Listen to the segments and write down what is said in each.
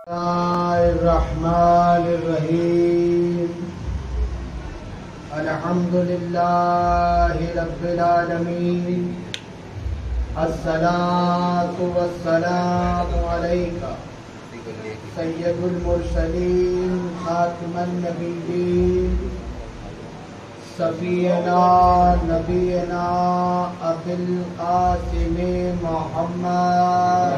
الرحمن الرحیم الحمد للہ رب العالمین الصلاة والسلام علیکہ سید المرسلین خاتم النبیین سفینا نبینا ابی القاسم محمد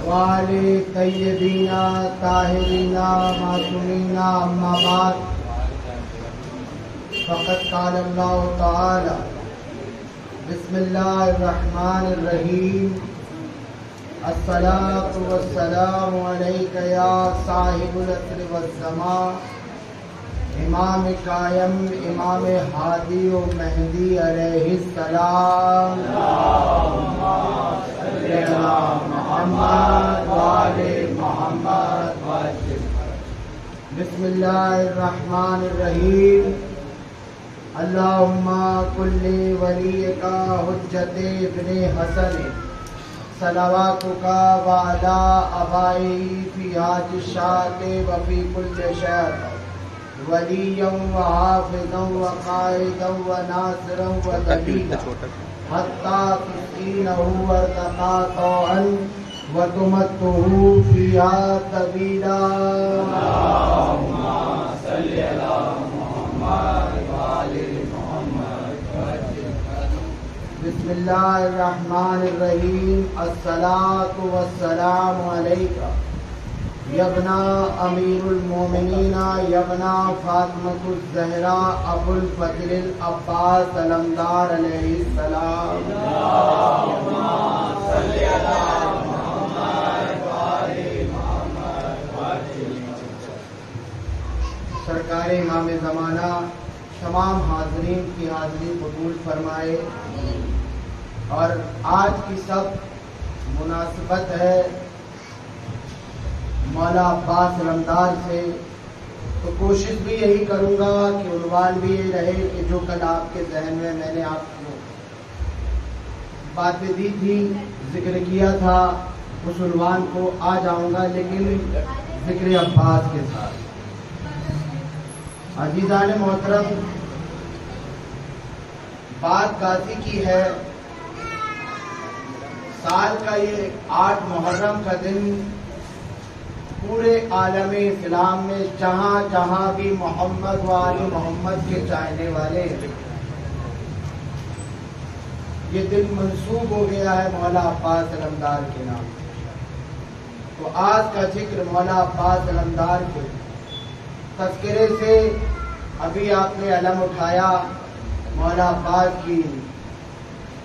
وآل طیبین طاہرین معصومین اما بعد فقد قال اللہ تعالی بسم اللہ الرحمن الرحیم الصلاة والسلام علیک یا صاحب العصر والزمان امام قائم امام ہادی و مہدی علیہ السلام محمد وآل محمد بسم اللہ الرحمن الرحیم اللہم کل ولیک حجت ابن حسن صلواتک وعلی آبائہ فی حاج الشاۃ وفی کل شہر ولیا وحافظا وقائدا وناصرا ودلیلا حتی تسقینہ وارتقا طوعا وتمتہ فیہا طویلا اللہم صلی علی محمد وآل محمد بسم اللہ الرحمن الرحیم الصلاة والسلام علیکہ یبنا امیر المومنین یبنا فاطمۃ الزہراء ابو الفضل العباس علمدار علیہ السلام اللہم صلی علی محمد وآل محمد سرکار امام زمانہ تمام حاضرین کی حاضری قبول فرمائے اور آج کی سب مناسبت ہے مولا عباس علمدار سے، تو کوشش بھی یہی کروں گا کہ عنوان بھی یہ رہے کہ جو کل آپ کے ذہن میں نے آپ کو باتیں دی تھی ذکر کیا تھا اس عنوان کو آ جاؤں گا، لیکن ذکر عباس کے ساتھ۔ عزیزان محترم، بات غازی کی ہے، سال کا یہ 8 محرم کا دن پورے عالم اسلام میں جہاں جہاں بھی محمد و آل محمد کے چاہنے والے یہ دن منسوب ہو گیا ہے مولا عباس علمدار کے نام۔ تو آج کا ذکر مولا عباس علمدار کے تذکرے سے، ابھی آپ نے علم اٹھایا، مولا عباس کی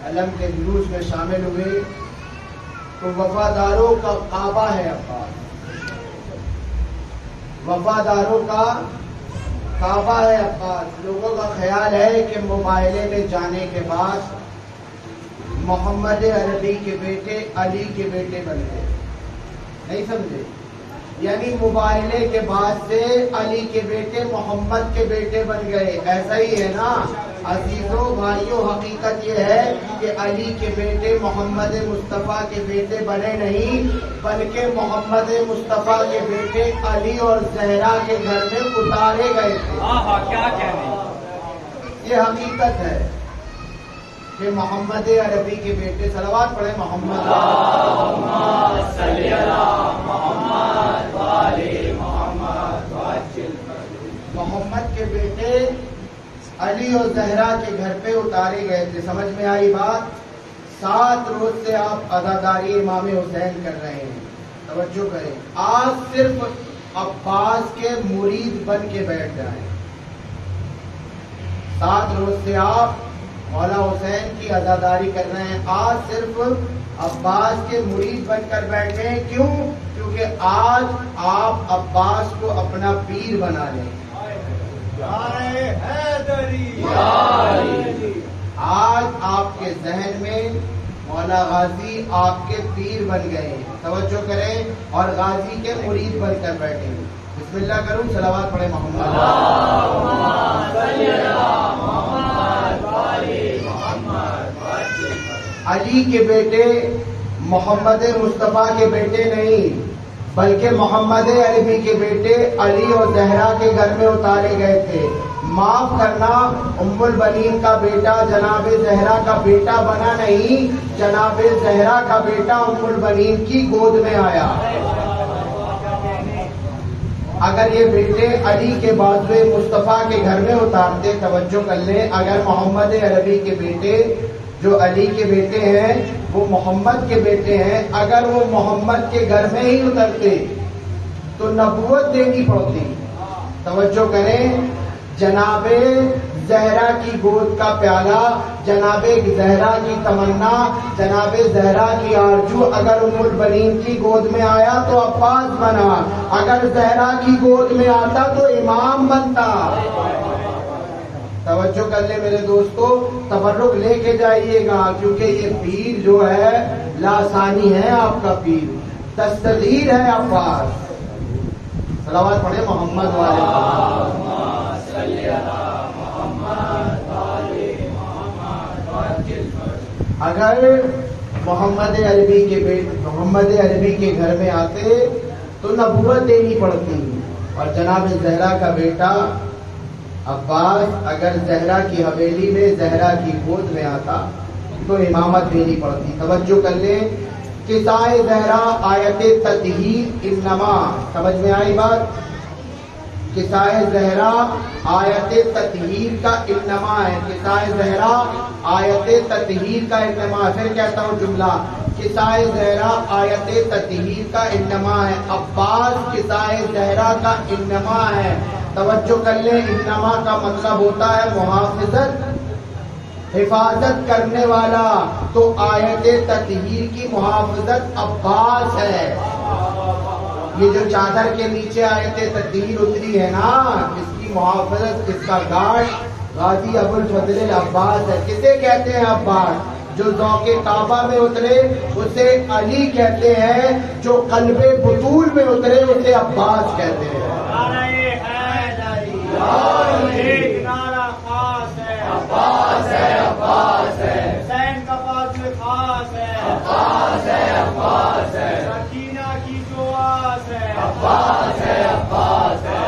علم کے جلوس میں شامل ہوئے، تو وفاداروں کا کعبہ ہے عباس، وفاداروں کا کعبہ ہے عباس۔ لوگوں کا خیال ہے کہ مباہلے میں جانے کے بعد محمد عربی کے بیٹے علی کے بیٹے بن گئے، نہیں سمجھے؟ یعنی مباہلے کے بعد سے علی کے بیٹے محمد کے بیٹے بن گئے، ایسا ہی ہے نا عزیزوں بھائیوں؟ حقیقت یہ ہے کہ علی کے بیٹے محمد مصطفیٰ کے بیٹے بنے نہیں، بلکہ محمد مصطفیٰ کے بیٹے علی اور زہرا کے گھر میں اتارے گئے تھے۔ کیا کہنے، یہ حقیقت ہے کہ محمد عربی کے بیٹے، صلوات پڑھیں محمد صلی علی محمد وآل محمد، محمد کے بیٹے علی اور زہرا کے گھر پہ اتارے گئے تھے۔ سمجھ میں آئی بات؟ 7 روز سے آپ عزاداری امام حسین کر رہے ہیں، توجہ کریں، آج صرف عباس کے مرید بن کے بیٹھ جائیں۔ 7 روز سے آپ مولا حسین کی عزاداری کر رہے ہیں، آج صرف عباس کے مرید بن کر بیٹھے ہیں۔ کیوں؟ کیونکہ آج آپ عباس کو اپنا پیر بنا لیں۔ آج آپ کے ذہن میں مولا غازی آپ کے پیر بن گئے ہیں، توجہ کریں، اور غازی کے مرید بن کر بیٹھے ہیں۔ بسم اللہ کروں، صلوات پڑھیں محمد اللہم صلی علی محمد وآل محمد۔ علی کے بیٹے محمد مصطفیٰ کے بیٹے نہیں، بلکہ محمد عربی کے بیٹے علی اور زہرا کے گھر میں اتارے گئے تھے۔ معاف کرنا، ام البنین کا بیٹا جناب زہرا کا بیٹا بنا نہیں، جناب زہرا کا بیٹا ام البنین کی گود میں آیا۔ اگر یہ بیٹے علی کے بازوئے مصطفیٰ کے گھر میں اتارتے، توجہ کر لیں، اگر محمد عربی کے بیٹے جو علی کے بیٹے ہیں وہ محمد کے بیٹے ہیں، اگر وہ محمد کے گھر میں ہی اترتے تو نبوت دینی پڑتی۔ توجہ کریں، جناب زہرا کی گود کا پیالہ، جناب زہرا کی تمنا، جناب زہرا کی آرزو اگر ام البنین کی گود میں آیا تو عباس بنا، اگر زہرا کی گود میں آتا تو امام بنتا۔ توجہ کر لیں میرے دوستو، تبرک لے کے جائیے گا، کیونکہ یہ پیر جو ہے لاسانی ہے، آپ کا پیر دستگیر ہے عباس۔ صلوات پڑھیں محمد والے۔ اگر محمد عربی کے گھر میں آتے تو نبوت دینی پڑتی، اور جناب زہرا کا بیٹا عباس اگر زہرا کی حویلی میں زہرا کی گود میں آتا تو امامت دینی پڑتی۔ توجہ کر لیں، قصہ زہرا آیت تطہیر انما، سمجھ میں آئی بات؟ قصہ زہرا آیت تطہیر کا انما ہے، قصہ زہرا آیت تطہیر کا انما ہے۔ پھر کہتا ہوں جملہ، قصہ زہرا آیت تطہیر کا انما ہے، عباس قصہ زہرا کا انما ہے۔ توجہ کر لیں، انما کا مطلب ہوتا ہے محافظت، حفاظت کرنے والا، تو آیت تطہیر کی محافظت عباس ہے۔ یہ جو چادر کے نیچے آیت تطہیر اتری ہے نا، اس کی محافظت، اس کا گارڈ غازی ابو الفضل العباس ہے۔ کسے کہتے ہیں عباس؟ جو ذوق کعبہ میں اترے اسے علی کہتے ہیں، جو قلب بطول میں اترے اسے عباس کہتے ہیں۔ ایک نعرہ خاص ہے، عباس ہے، عباس ہے، حسین کا فاضل خاص ہے، عباس ہے، عباس ہے، سکینہ کی جو آس ہے، عباس ہے، عباس ہے،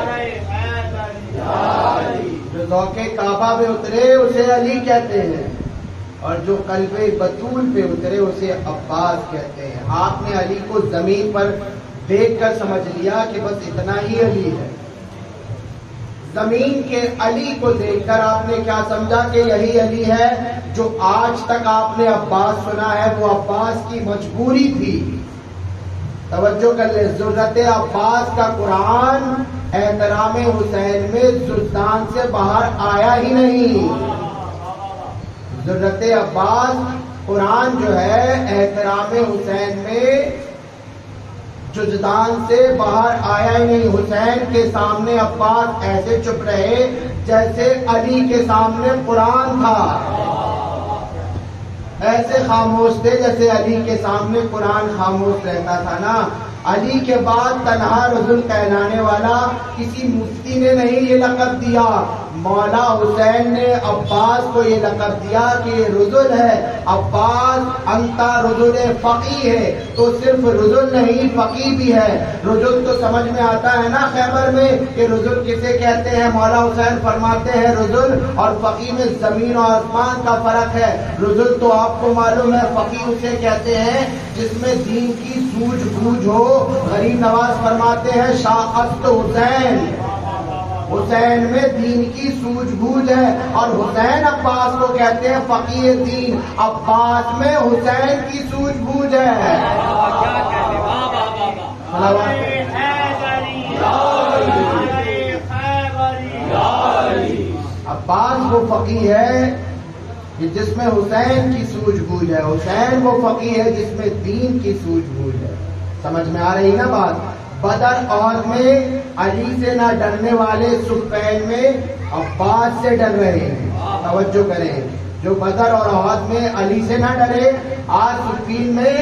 جو ذوق کعبہ میں اترے اسے علی کہتے ہیں، اور جو قلب بطول پہ اترے اسے عباس کہتے ہیں۔ آپ نے علی کو زمین پر دیکھ کر سمجھ لیا کہ بس اتنا ہی علی ہے۔ زمین کے علی کو دیکھ کر آپ نے کیا سمجھا کہ یہی علی ہے؟ جو آج تک آپ نے عباس سنا ہے وہ عباس کی مجبوری تھی۔ توجہ کر لیں، ضرورت عباس کا قرآن احترام حسین میں زبان سے باہر آیا ہی نہیں۔ ضرورت عباس قرآن جو ہے احترام حسین میں جزدان سے باہر آیا ہی نہیں۔ حسین کے سامنے عباس ایسے چپ رہے جیسے علی کے سامنے قرآن تھا، ایسے خاموش تھے جیسے علی کے سامنے قرآن خاموش رہتا تھا نا۔ علی کے بعد تنہا رسول کہلانے والا کسی مفتی نے نہیں یہ لقب دیا، مولا حسین نے عباس کو یہ لقب دیا کہ یہ رسول ہے۔ عباس انتا رسول فقی ہے، تو صرف رسول نہیں فقی بھی ہے۔ رسول تو سمجھ میں آتا ہے نا خیبر میں کہ رسول کسے کہتے ہیں، مولا حسین فرماتے ہیں رسول اور فقی میں زمین و آسمان کا فرق ہے۔ رسول تو آپ کو معلوم ہے، فقی اسے کہتے ہیں جس میں دین کی سوجھ بوجھ ہو۔ غریب نواز فرماتے ہیں شاخت حسین، حسین میں دین کی سوجھ بوجھ ہے، اور حسین عباس کو کہتے ہیں فقیہ دین، عباس میں حسین کی سوجھ بوجھ ہے۔ عباس وہ فقیہ ہے کہ جس میں حسین کی سوجھ بوجھ ہے، حسین وہ فقیہ ہے جس میں دین کی سوجھ بوجھ ہے۔ سمجھ میں آ رہی نا بات؟ بدر عہد میں علی سے نہ ڈرنے والے صفین میں عباس سے ڈر رہے ہیں۔ توجہ کریں، جو بدر اور عہد میں علی سے نہ ڈرے آج صفین میں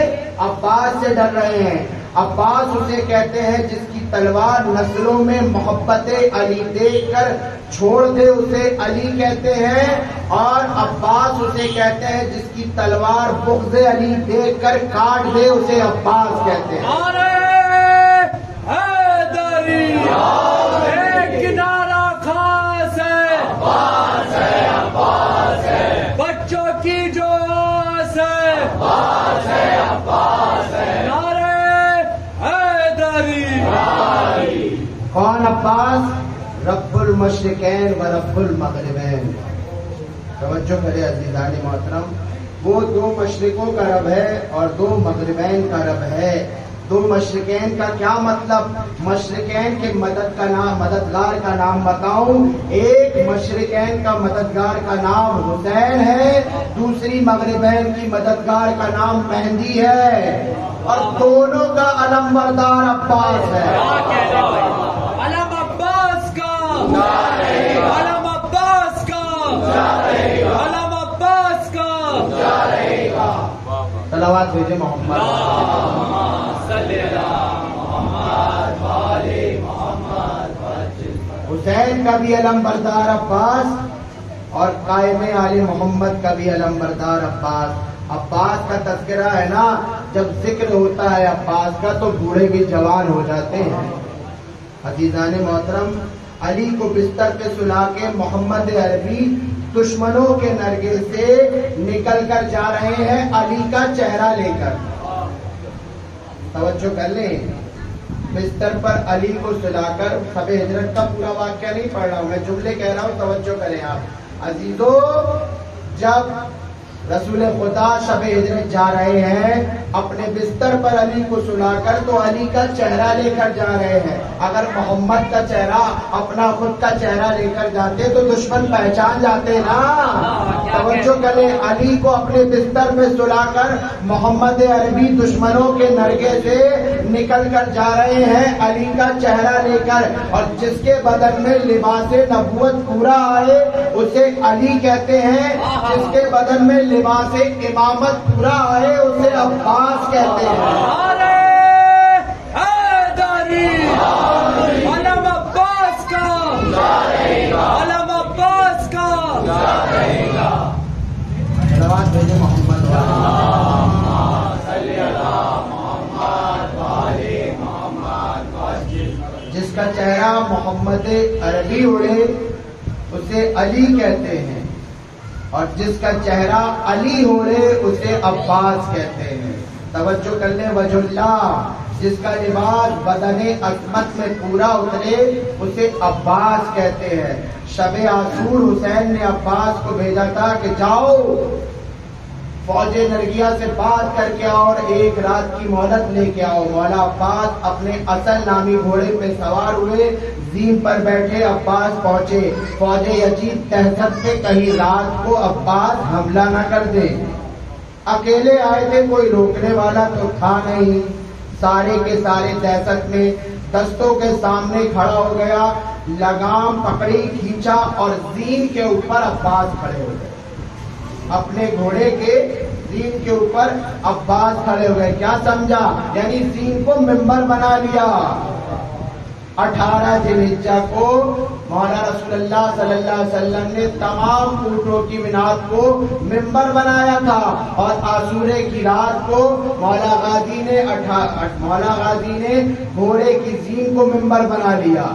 عباس سے ڈر رہے ہیں۔ عباس اسے کہتے ہیں جس کی تلوار نسلوں میں محبت علی دیکھ کر چھوڑ دے اسے علی کہتے ہیں، اور عباس اسے کہتے ہیں جس کی تلوار بغض علی دیکھ کر کاٹ دے اسے عباس کہتے ہیں۔ حیدری ایک نعرہ خاص ہے، عباس ہے، عباس ہے، بچوں کی جو آس ہے، عباس ہے، عباس ہے، نعرہ حیدری۔ کون عباس؟ رب المشرقین و رب المغربین۔ توجہ کرے عزیزان محترم، وہ دو مشرقوں کا رب ہے اور دو مغربین کا رب ہے۔ دو مشرقین کا کیا مطلب؟ مشرقین کے مددگار کا نام بتاؤں، ایک مشرقین کا مددگار کا نام حسین ہے، دوسری مغربین کی مددگار کا نام مہندی ہے، اور دونوں کا علم بردار عباس ہے۔ علم عباس کا، علم عباس کا، علم عباس کا۔ صلوات بھیجے محمد۔ حسین کا بھی علم بردار عباس اور قائم آل محمد کا بھی علم بردار عباس۔ عباس کا تذکرہ ہے نا، جب ذکر ہوتا ہے عباس کا تو بوڑھے بھی جوان ہو جاتے ہیں۔ عزیزان محترم، علی کو بستر پہ سلا کے محمد عربی دشمنوں کے نرگے سے نکل کر جا رہے ہیں علی کا چہرہ لے کر۔ توجہ کر لیں، بستر پر علی کو سلا کر، شب ہجرت کا پورا واقعہ نہیں پڑھ رہا ہوں میں، جملے کہہ رہا ہوں، توجہ کریں آپ عزیزو۔ جب رسول خدا شب ہجرت جا رہے ہیں اپنے بستر پر علی کو سلا کر، تو علی کا چہرہ لے کر جا رہے ہیں۔ اگر محمد کا چہرہ، اپنا خود کا چہرہ لے کر جاتے تو دشمن پہچان جاتے نا۔ توجہ کریں، علی کو اپنے بستر پہ سلا کر محمد عربی دشمنوں کے نرگے سے نکل کر جا رہے ہیں علی کا چہرہ لے کر، اور جس کے بدن میں لباس نبوت پورا آئے اسے علی کہتے ہیں، جس کے بدن میں لباس امامت پورا آئے اسے عباس کہتے ہیں۔ علم عباس کا، علم عباس کا۔ صلوات بھیجے محمد۔ جس کا چہرہ محمد عربی اڑے اسے علی کہتے ہیں، اور جس کا چہرہ علی اڑے اسے عباس کہتے ہیں۔ توجہ کر لیں، وجہ اللہ، جس کا لباس بدن عصمت میں پورا اترے اسے عباس کہتے ہیں۔ شب عاشور حسین نے عباس کو بھیجا تھا کہ جاؤ فوج نرگیا سے بات کر کے آؤ اور ایک رات کی مہلت لے کے آؤ۔ مولا عباس اپنے اصل نامی گھوڑے پہ سوار ہوئے، زین پر بیٹھے عباس پہنچے۔ فوج یزید دہشت سے کہیں رات کو عباس حملہ نہ کر دے۔ اکیلے آئے تھے، کوئی روکنے والا تو تھا نہیں، سارے کے سارے دہشت میں دستوں کے سامنے کھڑا ہو گیا، لگام پکڑی، کھینچا اور زین کے اوپر عباس کھڑے ہو گئے۔ اپنے گھوڑے کے زین کے اوپر عباس کھڑے ہو گئے۔ کیا سمجھا؟ یعنی زین کو ممبر بنا لیا۔ 18 ذی الحجہ کو مولا رسول اللہ صلی اللہ علیہ وسلم نے تمام اونٹوں کی مناد کو ممبر بنایا تھا، اور عاشورے کی رات کو مولا غازی نے گھوڑے کی زین کو ممبر بنا لیا۔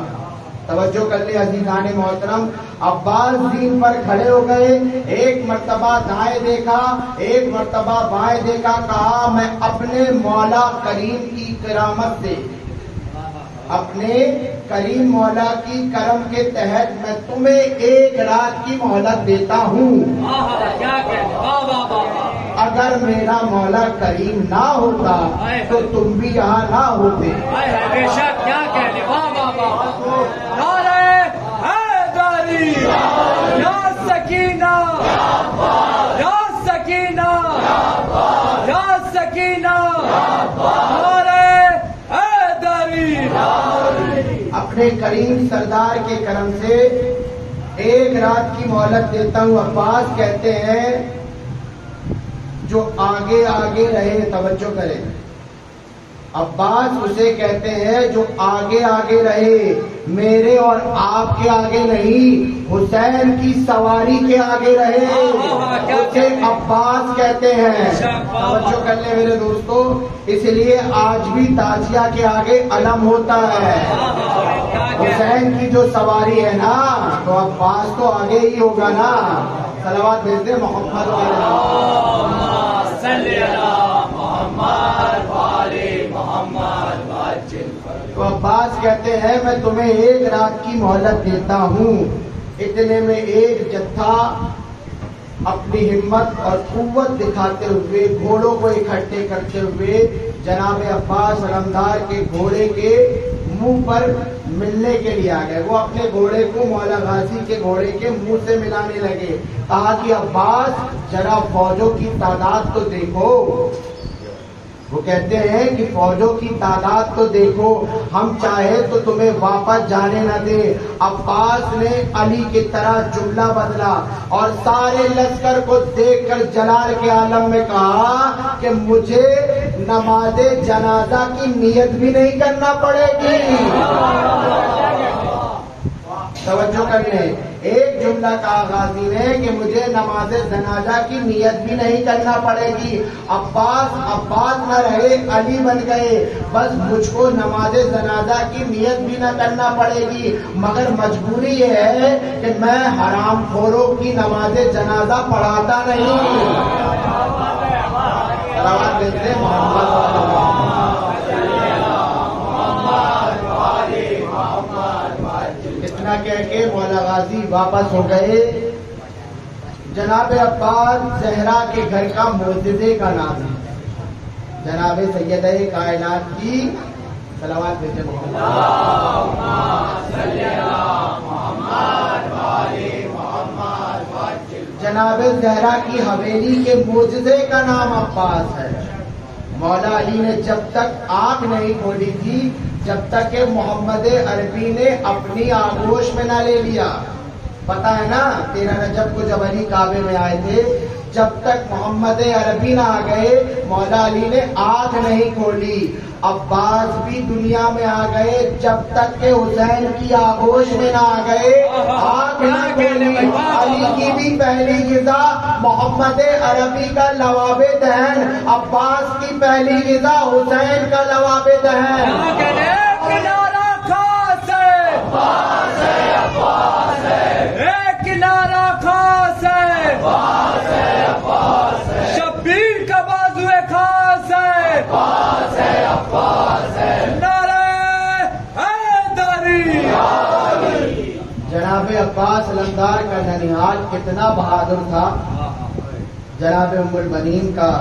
توجہ کر لیں عزیزان محترم، عباس زین پر کھڑے ہو گئے، ایک مرتبہ دائیں دیکھا، ایک مرتبہ بائیں دیکھا، کہا میں اپنے مولا کریم کی کرامت سے، اپنے کریم مولا کی کرم کے تحت میں تمہیں ایک رات کی مہلت دیتا ہوں۔ اگر میرا مولا کریم نہ ہوتا تو تم بھی یہاں نہ ہوتے۔ کیا کہنے، نعرہ حیدری، یا سکینہ، یا سکینہ، یا سکینہ، نعرہ حیدری۔ اپنے کریم سردار کے کرم سے ایک رات کی مہلت دیتا ہوں۔ عباس کہتے ہیں جو آگے آگے رہے، توجہ کریں، عباس اسے کہتے ہیں جو آگے آگے رہے، میرے اور آپ کے آگے نہیں، حسین کی سواری کے آگے رہے، اسے عباس کہتے ہیں۔ توجہ کر لیں میرے دوستو، اس لیے آج بھی تازیہ کے آگے علم ہوتا ہے۔ حسین کی جو سواری ہے نا تو عباس تو آگے ہی ہوگا نا۔ صلوات بھیج دیں محمد تو عباس کہتے ہیں میں تمہیں ایک رات کی مہلت دیتا ہوں۔ اتنے میں ایک جتھا اپنی ہمت اور قوت دکھاتے ہوئے گھوڑوں کو اکٹھے کرتے ہوئے جناب عباس علمدار کے گھوڑے کے منہ پر ملنے کے لیے آ گئے۔ وہ اپنے گھوڑے کو مولا غازی کے گھوڑے کے منہ سے ملانے لگے۔ کہا کہ عباس ذرا فوجوں کی تعداد تو دیکھو۔ وہ کہتے ہیں کہ فوجوں کی تعداد تو دیکھو، ہم چاہے تو تمہیں واپس جانے نہ دیں۔ عباس نے علی کی طرح جملہ بدلا اور سارے لشکر کو دیکھ کر جلال کے عالم میں کہا کہ مجھے نماز جنازہ کی نیت بھی نہیں کرنا پڑے گی۔ توجہ کر لیں، ایک جملہ کہا غازی نے کہ مجھے نماز جنازہ کی نیت بھی نہیں کرنا پڑے گی۔ عباس نہ رہے، علی بن گئے، بس مجھ کو نماز جنازہ کی نیت بھی نہ کرنا پڑے گی، مگر مجبوری یہ ہے کہ میں حرام خوروں کی نماز جنازہ پڑھاتا نہیں۔ صلوات دیتے اتنا کہہ کے مولا غازی واپس ہو گئے۔ جناب عباس زہرا کے گھر کا معجزے کا نام ہے، جناب سیدہ کائنات کی صلوات بھیجے جناب زہرا کی حویلی کے معجزے کا نام عباس ہے۔ مولا علی نے جب تک آنکھ نہیں کھولی تھی جب تک کہ محمد عربی نے اپنی آغوش میں نہ لے لیا۔ پتا ہے نا 13 رجب کو جب علی کعبے میں آئے تھے، جب تک محمد عربی نہ آ گئے مولا علی نے آنکھ نہیں کھولی۔ عباس بھی دنیا میں آ گئے جب تک کہ حسین کی آغوش میں نہ آ گئے آنکھ نہ کھولی۔ علی کی بھی پہلی غذا محمد عربی کا لواب دہن، عباس کی پہلی غذا حسین کا لواب دہن۔ شبیر کا بازو خاص ہے، جناب عباس علمدار کا ننیحال کتنا بہادر تھا۔ جناب ام البنین کا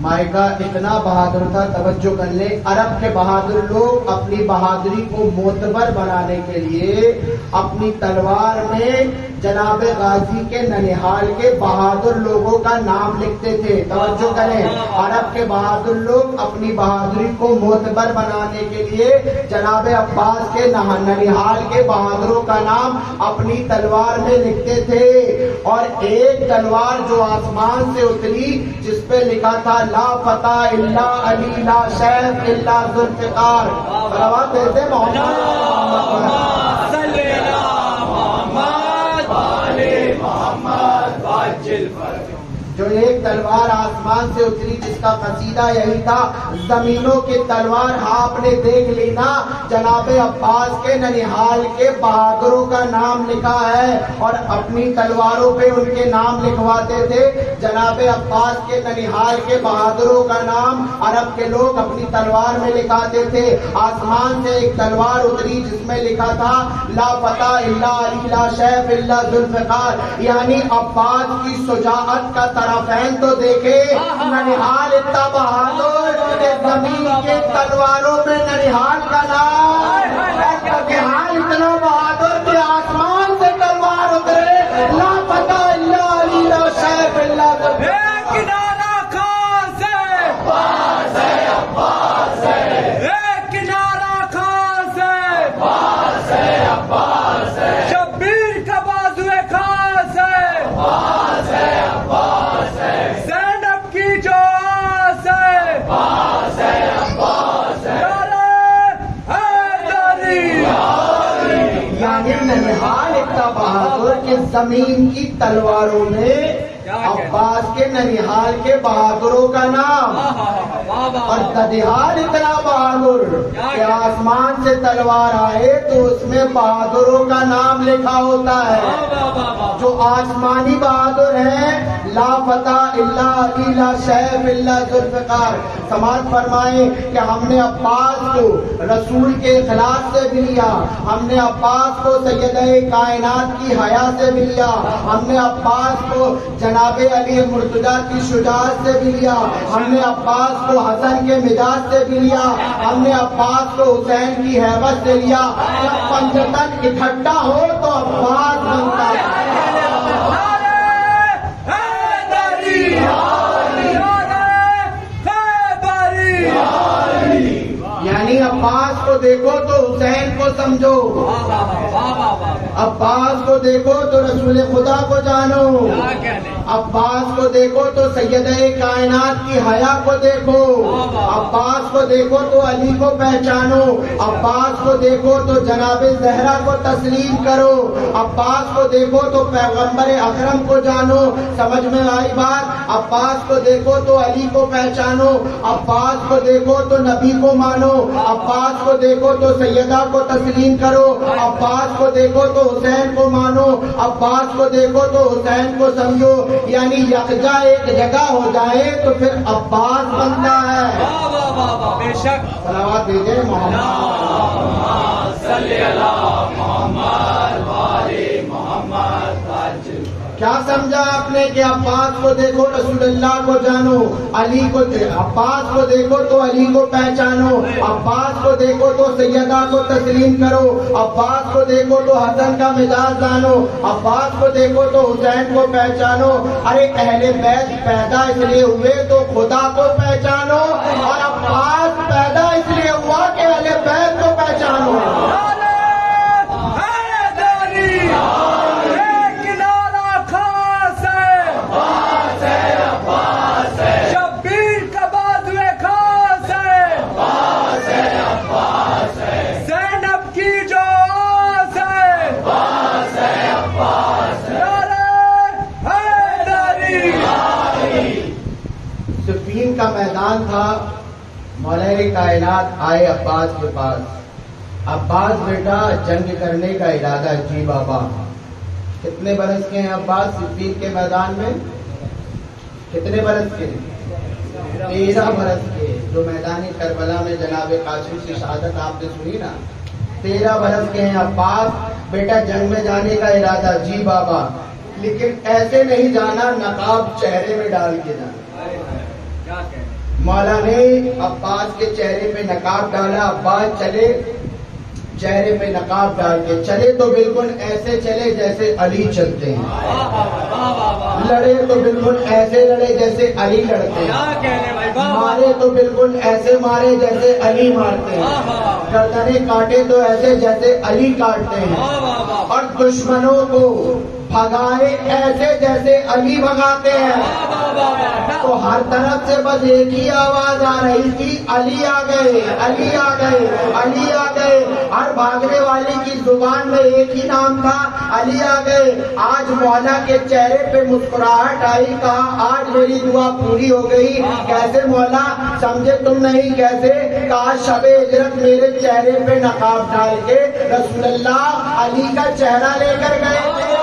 مائکہ اتنا بہادر تھا۔ توجہ کر لیں، عرب کے بہادر لوگ اپنی بہادری کو معتبر بنانے کے لیے اپنی تلوار میں جناب غازی کے ننیحال کے بہادر لوگوں کا نام لکھتے تھے۔ توجہ کریں، عرب کے بہادر لوگ اپنی بہادری کو معتبر بنانے کے لیے جناب عباس کے ننیحال کے بہادروں کا نام اپنی تلوار میں لکھتے تھے۔ اور ایک تلوار جو آسمان سے اتری جس پہ لکھا تھا لا فتح الا علی لا سیف الا ذوالفقار۔ صلوات دیتے جو ایک تلوار آسمان سے اتری جس کا قصیدہ یہی تھا زمینوں کی تلوار آپ نے دیکھ لی نا، جناب عباس کے ننیحال کے بہادروں کا نام لکھا ہے اور اپنی تلواروں پہ ان کے نام لکھواتے تھے۔ جناب عباس کے ننیحال کے بہادروں کا نام عرب کے لوگ اپنی تلوار میں لکھاتے تھے۔ آسمان سے ایک تلوار اتری جس میں لکھا تھا لا فتح الا علی لا سیف الا ذوالفقار، یعنی عباس کی شجاعت کا طرفین تو دیکھے، ننیحال اتنا بہادر کہ زمین کے تلواروں میں ننیحال کا نام، ننیحال اتنا بہادر کہ آسمان سے تلوار اترے لا فتح الا علی لا سیف الا ذوالفقار۔ زینب کی جو آس ہے تھا بہادر کہ زمین کی تلواروں میں عباس کے ننیحال کے بہادروں کا نام، اور ددیحال اتنا بہادر کہ آسمان سے تلوار آئے تو اس میں بہادروں کا نام لکھا ہوتا ہے۔ جو آسمانی بہادر ہیں، لا فتح الا علی لا سیف الا ذوالفقار، سماعت فرمائیں کہ ہم نے عباس کو رسول کے اخلاص سے بھی لیا، ہم نے عباس کو سیدہ کائنات کی حیا سے بھی لیا، ہم نے عباس کو جناب علی مرتضیٰ کی شجاعت سے بھی لیا، ہم نے عباس کو حسن کے مزاج سے بھی لیا، ہم نے عباس کو حسین کی ہیبت سے لیا۔ جب پنجتن اکٹھا ہو تو عباس بنتا ہے۔ یعنی عباس کو دیکھو تو حسین کو سمجھو، عباس کو دیکھو تو رسول خدا کو جانو، عباس کو دیکھو تو سیدہ کائنات کی حیا کو دیکھو، عباس کو دیکھو تو علی کو پہچانو، عباس کو دیکھو تو جناب زہرا کو تسلیم کرو، عباس کو دیکھو تو پیغمبر اکرم کو جانو۔ سمجھ میں آئی بات؟ عباس کو دیکھو تو علی کو پہچانو، عباس کو دیکھو تو نبی کو مانو، عباس کو دیکھو تو سیدہ کو تسلیم کرو، عباس کو دیکھو تو حسین کو مانو، عباس کو دیکھو تو حسین کو سمجھو۔ یعنی یکجا ایک جگہ ہو جائے تو پھر عباس بنتا ہے۔ بے شک صلوات بھیجیں محمد صلی اللہ محمد والے محمد۔ کیا سمجھا آپ نے کہ عباس کو دیکھو رسول اللہ کو جانو، علی کو عباس کو دیکھو تو علی کو پہچانو، عباس کو دیکھو تو سیدہ کو تسلیم کرو، عباس کو دیکھو تو حسن کا مزاج جانو، عباس کو دیکھو تو حسین کو پہچانو۔ ارے اہل بیت پیدا اس لیے ہوئے تو خدا کو پہچانو، اور عباس پیدا اس لیے ہوا کہ اہل بیت کو پہچانو۔ کا میدان تھا، مولا کائنات آئے عباس کے پاس۔ عباس بیٹا جنگ کرنے کا ارادہ؟ جی بابا۔ کتنے برس کے ہیں عباس صفین کے میدان میں؟ کتنے برس کے؟ 13 برس کے۔ جو میدان کربلا میں جناب قاسم کی شہادت آپ نے سنی نا، 13 برس کے ہیں عباس بیٹا، جنگ میں جانے کا ارادہ؟ جی بابا۔ لیکن ایسے نہیں جانا، نقاب چہرے میں ڈال کے جانا۔ مولا نے عباس کے چہرے پہ نقاب ڈالا، عباس چلے چہرے پہ نقاب ڈال کے چلے تو بالکل ایسے چلے جیسے علی چلتے ہیں، لڑے تو بالکل ایسے لڑے جیسے علی لڑتے ہیں، مارے تو بالکل ایسے مارے جیسے علی مارتے ہیں، گردنیں کاٹے تو ایسے جیسے علی کاٹتے ہیں، اور دشمنوں کو بھگائے ایسے جیسے علی بھگاتے ہیں۔ تو ہر طرف سے بس ایک ہی آواز آ رہی تھی، علی آ گئے، علی آ گئے، علی آ گئے۔ ہر بھاگنے والے کی زبان میں ایک ہی نام تھا، علی آ گئے۔ آج مولا کے چہرے پہ مسکراہٹ آئی، کہا آج میری دعا پوری ہو گئی۔ کیسے مولا؟ سمجھے تم نہیں کیسے؟ کہا شب ہجرت میرے چہرے پہ نقاب ڈال کے رسول اللہ علی کا چہرہ لے کر گئے تھے۔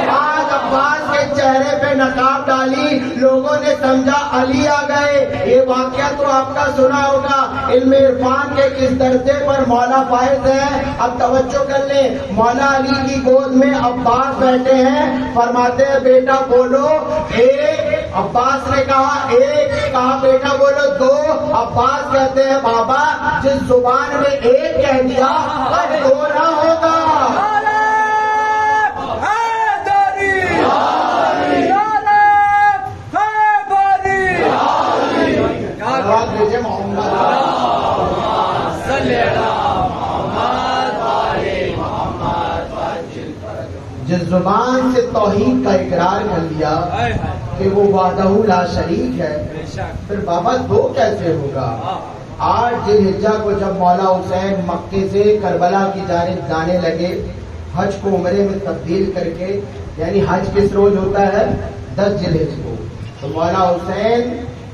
آج عباس کے چہرے پہ نقاب ڈالی، لوگوں نے سمجھا علی آ گئے۔ یہ واقعہ تو آپ کا سنا ہوگا، علم عرفان کے کس درجے پر مولا فائز ہے۔ اب توجہ کر لیں، مولا علی کی گود میں عباس بیٹھے ہیں، فرماتے ہیں بیٹا بولو ایک۔ عباس نے کہا ایک، کہا بیٹا بولو دو۔ عباس کہتے ہیں بابا جس زبان میں ایک کہہ دیا اب دو نہ ہوگا۔ جس زبان سے توحید کا اقرار کر لیا کہ وہ وحدہ لا شریک ہے، پھر بابا دو کیسے ہوگا؟ 8 ذی الحجہ کو جب مولا حسین مکے سے کربلا کی جانب جانے لگے، حج کو عمرے میں تبدیل کر کے، یعنی حج کس روز ہوتا ہے؟ 10 ذی الحجہ کو. تو مولا حسین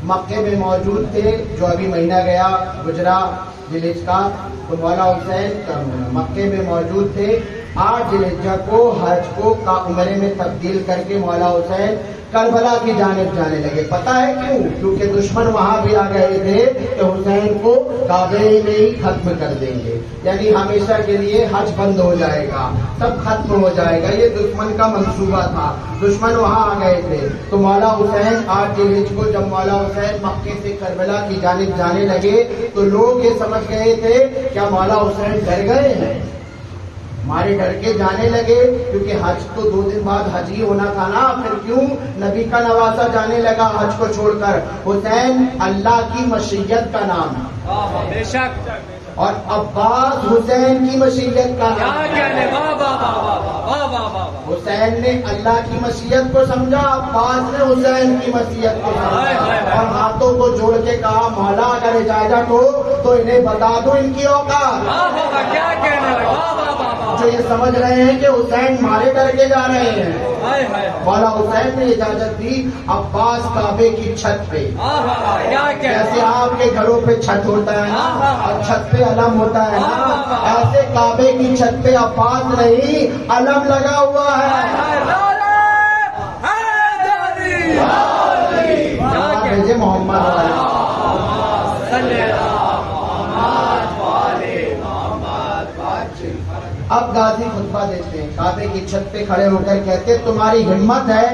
مکے میں موجود تھے، جو ابھی مہینہ گیا گزرا ذی الحجہ کا، تو مولا حسین مکے میں موجود تھے. 8 ذی الحجہ کو حج کو عمرے میں تبدیل کر کے مولا حسین کربلا کی جانب جانے لگے. پتا ہے کیوں؟ کیونکہ دشمن وہاں بھی آ گئے تھے کہ حسین کو کعبے میں ہی ختم کر دیں گے، یعنی ہمیشہ کے لیے حج بند ہو جائے گا، سب ختم ہو جائے گا. یہ دشمن کا منصوبہ تھا، دشمن وہاں آ گئے تھے. تو مولا حسین 8 ذی الحجہ کو جب مولا حسین مکے سے کربلا کی جانب جانے لگے تو لوگ یہ سمجھ گئے تھے کیا مولا حسین ڈر گئے ہیں، ہمارے ڈر کے جانے لگے، کیونکہ حج تو 2 دن بعد حج ہی ہونا تھا نا. پھر کیوں نبی کا نواسا جانے لگا حج کو چھوڑ کر؟ حسین اللہ کی مشیت کا نام ہے، بے شک. اور عباس حسین کی مشیت کا نام ہے. حسین نے اللہ کی مشیت کو سمجھا، عباس نے حسین کی مشیت کو سمجھا، اور ہاتھوں کو جوڑ کے کہا مولا اگر اجازت ہو تو انہیں بتا دو ان کی اوقات. کیا کہنے لگا؟ جو یہ سمجھ رہے ہیں کہ حسین مارے ڈر کے جا رہے ہیں، مولا حسین نے اجازت دی. عباس کعبے کی چھت پہ، جیسے آپ کے گھروں پہ چھت ہوتا ہے نا اور چھت پہ علم ہوتا ہے نا، ایسے کعبے کی چھت پہ عباس نہیں علم لگا ہوا ہے. بھیجے محمد. اب غازی خطبہ دیتے ہیں، کعبے کی چھت پہ کھڑے ہو کر کہتے تمہاری ہمت ہے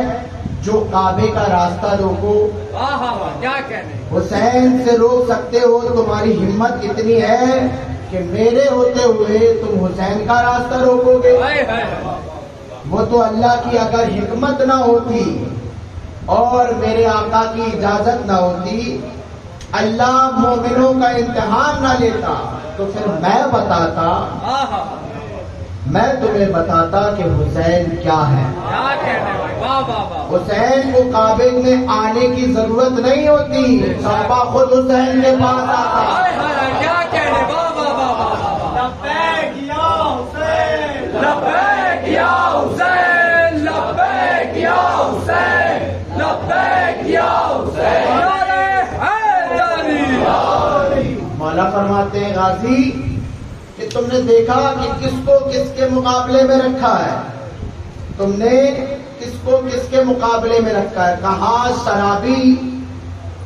جو کعبے کا راستہ روکو. کیا کہنے؟ حسین سے روک سکتے ہو، تمہاری ہمت اتنی ہے کہ میرے ہوتے ہوئے تم حسین کا راستہ روکو گے. وہ تو اللہ کی اگر حکمت نہ ہوتی اور میرے آقا کی اجازت نہ ہوتی، اللہ مومنوں کا امتحان نہ لیتا تو پھر میں تمہیں بتاتا کہ حسین کیا ہے. حسین کو کعبے میں آنے کی ضرورت نہیں ہوتی، صحابہ خود حسین کے پاس آتا. کیا کہنے؟ لبیک یا حسین، لبیک یا حسین، لبیک یا حسین، لبیک یا حسین. مولا فرماتے ہیں غازی کہ تم نے دیکھا کہ کس کو کس کے مقابلے میں رکھا ہے، تم نے کس کو کس کے مقابلے میں رکھا ہے. کہاں شرابی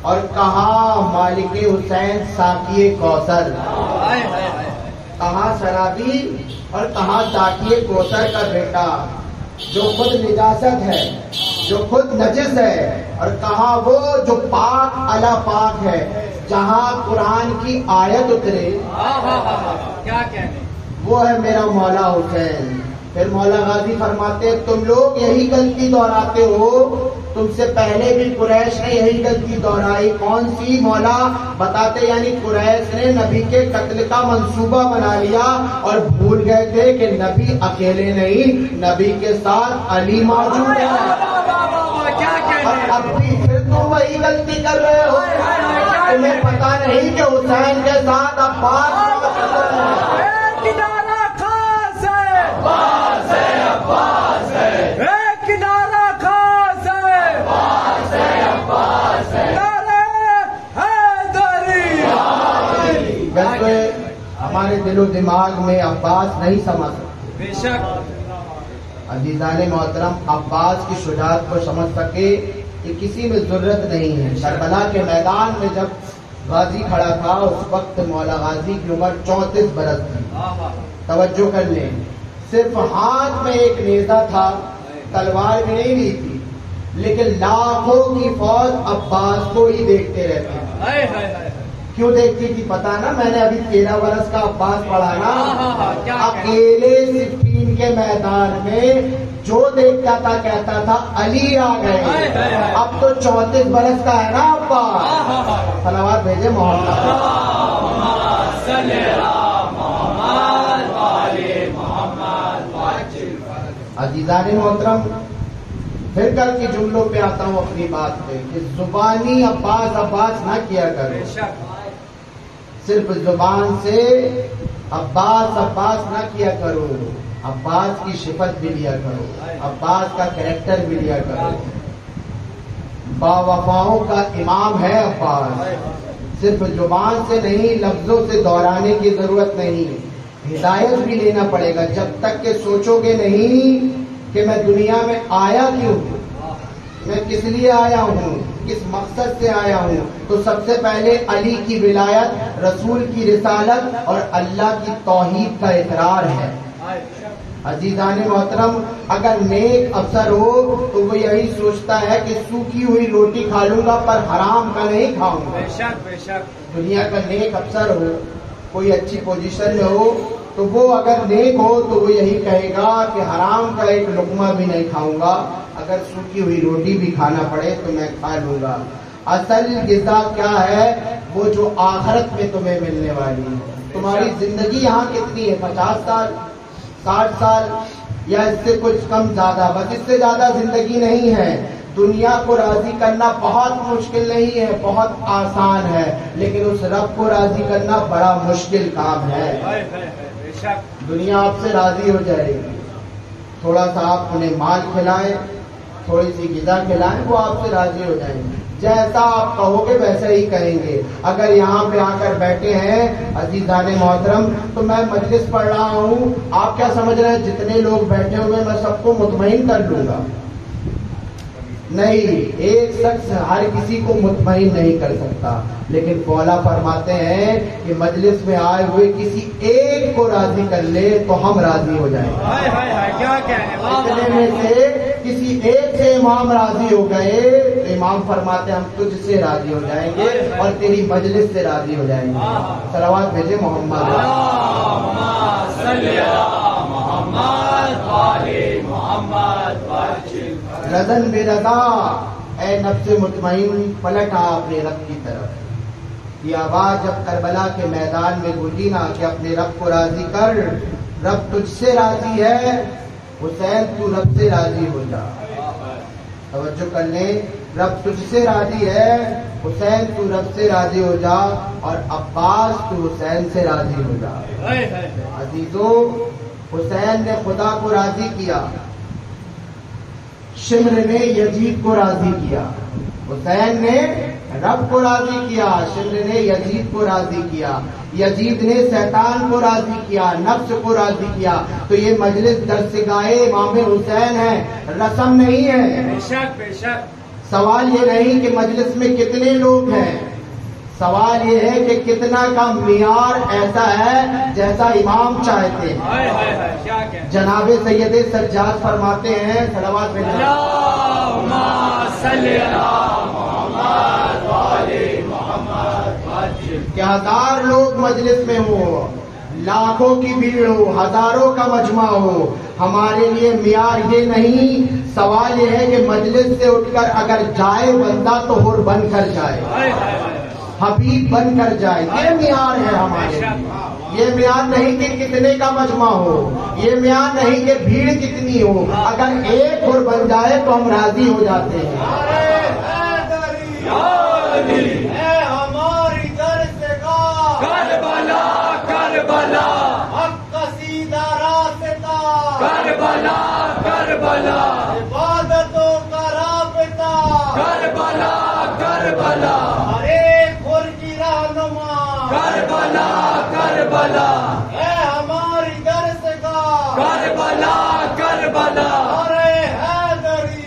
اور کہاں مالک حسین ساقی کوثر. کہاں شرابی اور کہاں ساقی کوثر کا بیٹا جو خود نجاست ہے، جو خود نجس ہے، اور کہاں وہ جو پاک الا پاک ہے، جہاں قرآن کی آیت اترے. کیا کہنے؟ وہ ہے میرا مولا حسین. پھر مولا غازی فرماتے تم لوگ یہی غلطی دہراتے ہو، تم سے پہلے بھی قریش نے یہی غلطی دہرائی. کون سی؟ مولا بتاتے یعنی قریش نے نبی کے قتل کا منصوبہ بنا لیا اور بھول گئے تھے کہ نبی اکیلے نہیں، نبی کے ساتھ علی موجود ہے. اور اب بھی پھر تم وہی غلطی کر رہے ہو. تمہیں پتا نہیں کہ حسین کے ساتھ عباس ہمارے دل و دماغ میں عباس نہیں سما سکتے. بے شک. عزیزان محترم، عباس کی شجاعت کو سمجھ سکے یہ کسی میں ضرورت نہیں ہے. کربلا کے میدان میں جب غازی کھڑا تھا اس وقت مولا غازی کی عمر 34 برس تھی. توجہ کر لیں، صرف ہاتھ میں ایک نیزہ تھا، تلوار بھی نہیں لی تھی، لیکن لاکھوں کی فوج عباس کو ہی دیکھتے رہتے. کیوں دیکھتی تھی پتا نا؟ میں نے ابھی 13 برس کا عباس پڑھا نا. اکیلے صفین کے میدان میں جو دیکھتا تھا کہتا تھا علی آ گئے. اب تو 34 برس کا ہے نا عباس. صلوات بھیجے محمد. عزیزان محترم، پھر کل کی جملوں پہ آتا ہوں اپنی بات پہ کہ زبانی عباس عباس نہ کیا کرو. صرف زبان سے عباس عباس نہ کیا کرو. عباس کی صفت بھی لیا کرو، عباس کا کریکٹر بھی لیا کرو. باوفاؤں کا امام ہے عباس. صرف زبان سے نہیں، لفظوں سے دہرانے کی ضرورت نہیں، ہدایت بھی لینا پڑے گا. جب تک کہ سوچو گے نہیں کہ میں دنیا میں آیا کیوں، میں کس لیے آیا ہوں، کس مقصد سے آیا ہوں، تو سب سے پہلے علی کی ولایت، رسول کی رسالت اور اللہ کی توحید کا اقرار ہے. عزیزان محترم، اگر نیک افسر ہو تو وہ یہی سوچتا ہے کہ سوکھی ہوئی روٹی کھا لوں گا پر حرام کا نہیں کھاؤں گا. بے شک بے شک. دنیا کا نیک افسر ہو، کوئی اچھی پوزیشن میں ہو، تو وہ اگر نیک ہو تو وہ یہی کہے گا کہ حرام کا ایک لقمہ بھی نہیں کھاؤں گا، اگر سوکھی ہوئی روٹی بھی کھانا پڑے تو میں کھا لوں گا. اصل غذا کیا ہے؟ وہ جو آخرت میں تمہیں ملنے والی ہے. تمہاری زندگی یہاں کتنی ہے؟ 50 سال، 60 سال یا اس سے کچھ کم زیادہ، بس اس سے زیادہ زندگی نہیں ہے. دنیا کو راضی کرنا بہت مشکل نہیں ہے، بہت آسان ہے، لیکن اس رب کو راضی کرنا بڑا مشکل کام ہے. دنیا آپ سے راضی ہو جائے گی، تھوڑا سا آپ انہیں مال کھلائیں، تھوڑی سی غذا کھلائیں، وہ آپ سے راضی ہو جائیں گے. جیسا آپ کہو گے ویسا ہی کہیں گے. اگر یہاں پہ آ کر بیٹھے ہیں عزیزان محترم، تو میں مجلس پڑھ رہا ہوں، آپ کیا سمجھ رہے ہیں جتنے لوگ بیٹھے ہوئے میں سب کو مطمئن کر لوں گا؟ نہیں، ایک شخص ہر کسی کو مطمئن نہیں کر سکتا. لیکن مولا فرماتے ہیں کہ مجلس میں آئے ہوئے کسی ایک کو راضی کر لے تو ہم راضی ہو جائیں گے. اتنے میں سے کسی ایک سے امام راضی ہو گئے تو امام فرماتے ہیں ہم تجھ سے راضی ہو جائیں گے اور تیری مجلس سے راضی ہو جائیں گے. صلوات بھیجے محمد. رضن بے رضا، اے نفس مطمئن پلٹا اپنے رب کی طرف. یہ آواز جب کربلا کے میدان میں گونجی نا کہ اپنے رب کو راضی کر، رب تجھ سے راضی ہے، حسین تو رب سے راضی ہو جا. توجہ کر لیں، رب تجھ سے راضی ہے، حسین تو رب سے راضی ہو جا، اور عباس تو حسین سے راضی ہو جا. عزیزو، حسین نے خدا کو راضی کیا، شمر نے یزید کو راضی کیا. حسین نے رب کو راضی کیا، شمر نے یزید کو راضی کیا، یزید نے شیطان کو راضی کیا، نفس کو راضی کیا. تو یہ مجلس درسگاہ امام حسین ہے، رسم نہیں ہے. بے شک بے شک. سوال یہ نہیں کہ مجلس میں کتنے لوگ ہیں، سوال یہ ہے کہ کتنا کا معیار ایسا ہے جیسا امام چاہتے ہیں. جناب سید سجاد فرماتے ہیں صلوات پہ کہ 1000 لوگ مجلس میں ہو، لاکھوں کی بھیڑ ہو، ہزاروں کا مجمع ہو، ہمارے لیے معیار یہ نہیں. سوال یہ ہے کہ مجلس سے اٹھ کر اگر جائے بندہ تو حر بن کر جائے، حبیب بن کر جائے. یہ معیار ہے ہمارے لیے. یہ معیار نہیں کہ کتنے کا مجمع ہو، یہ معیار نہیں کہ بھیڑ کتنی ہو. اگر ایک حر بن جائے تو ہم راضی ہو جاتے ہیں. ہماری درسگاہ کربلا کربلا، حق کا سیدھا راستہ، کربلا کربلا، عبادتوں کا رابطہ، کربلا کربلا، ہر ایک خر کی رہنما، کربلا کربلا، اے ہماری درسگاہ، کربلا کربلا. ارے حیدری.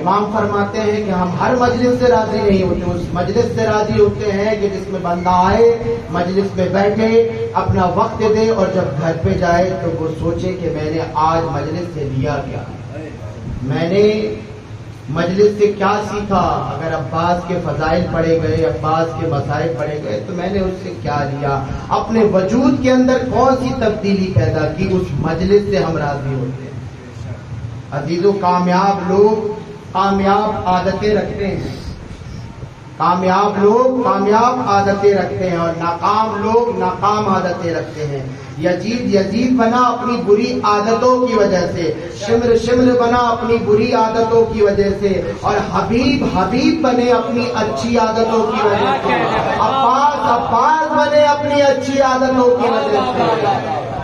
امام فرماتے ہیں کہ ہم ہر مجلس سے راضی نہیں ہوتے، اس مجلس سے راضی ہوتے ہیں کہ جس میں بندہ آئے، مجلس میں بیٹھے، اپنا وقت دے، اور جب گھر پہ جائے تو وہ سوچے کہ میں نے آج مجلس سے لیا کیا، میں نے مجلس سے کیا سیکھا. اگر عباس کے فضائل پڑھے گئے، عباس کے مسائل پڑھے گئے تو میں نے اس سے کیا لیا، اپنے وجود کے اندر کون سی تبدیلی پیدا کی، اس مجلس سے ہم راضی ہوتے ہیں. عزیزو، کامیاب لوگ کامیاب عادتیں رکھتے ہیں، کامیاب لوگ کامیاب عادتیں رکھتے ہیں، اور ناکام لوگ ناکام عادتیں رکھتے ہیں. یزید بنا اپنی بری عادتوں کی وجہ سے، شمر بنا اپنی بری عادتوں کی وجہ سے، اور حبیب بنے اپنی اچھی عادتوں کی وجہ سے، عباس بنے اپنی اچھی عادتوں کی وجہ سے.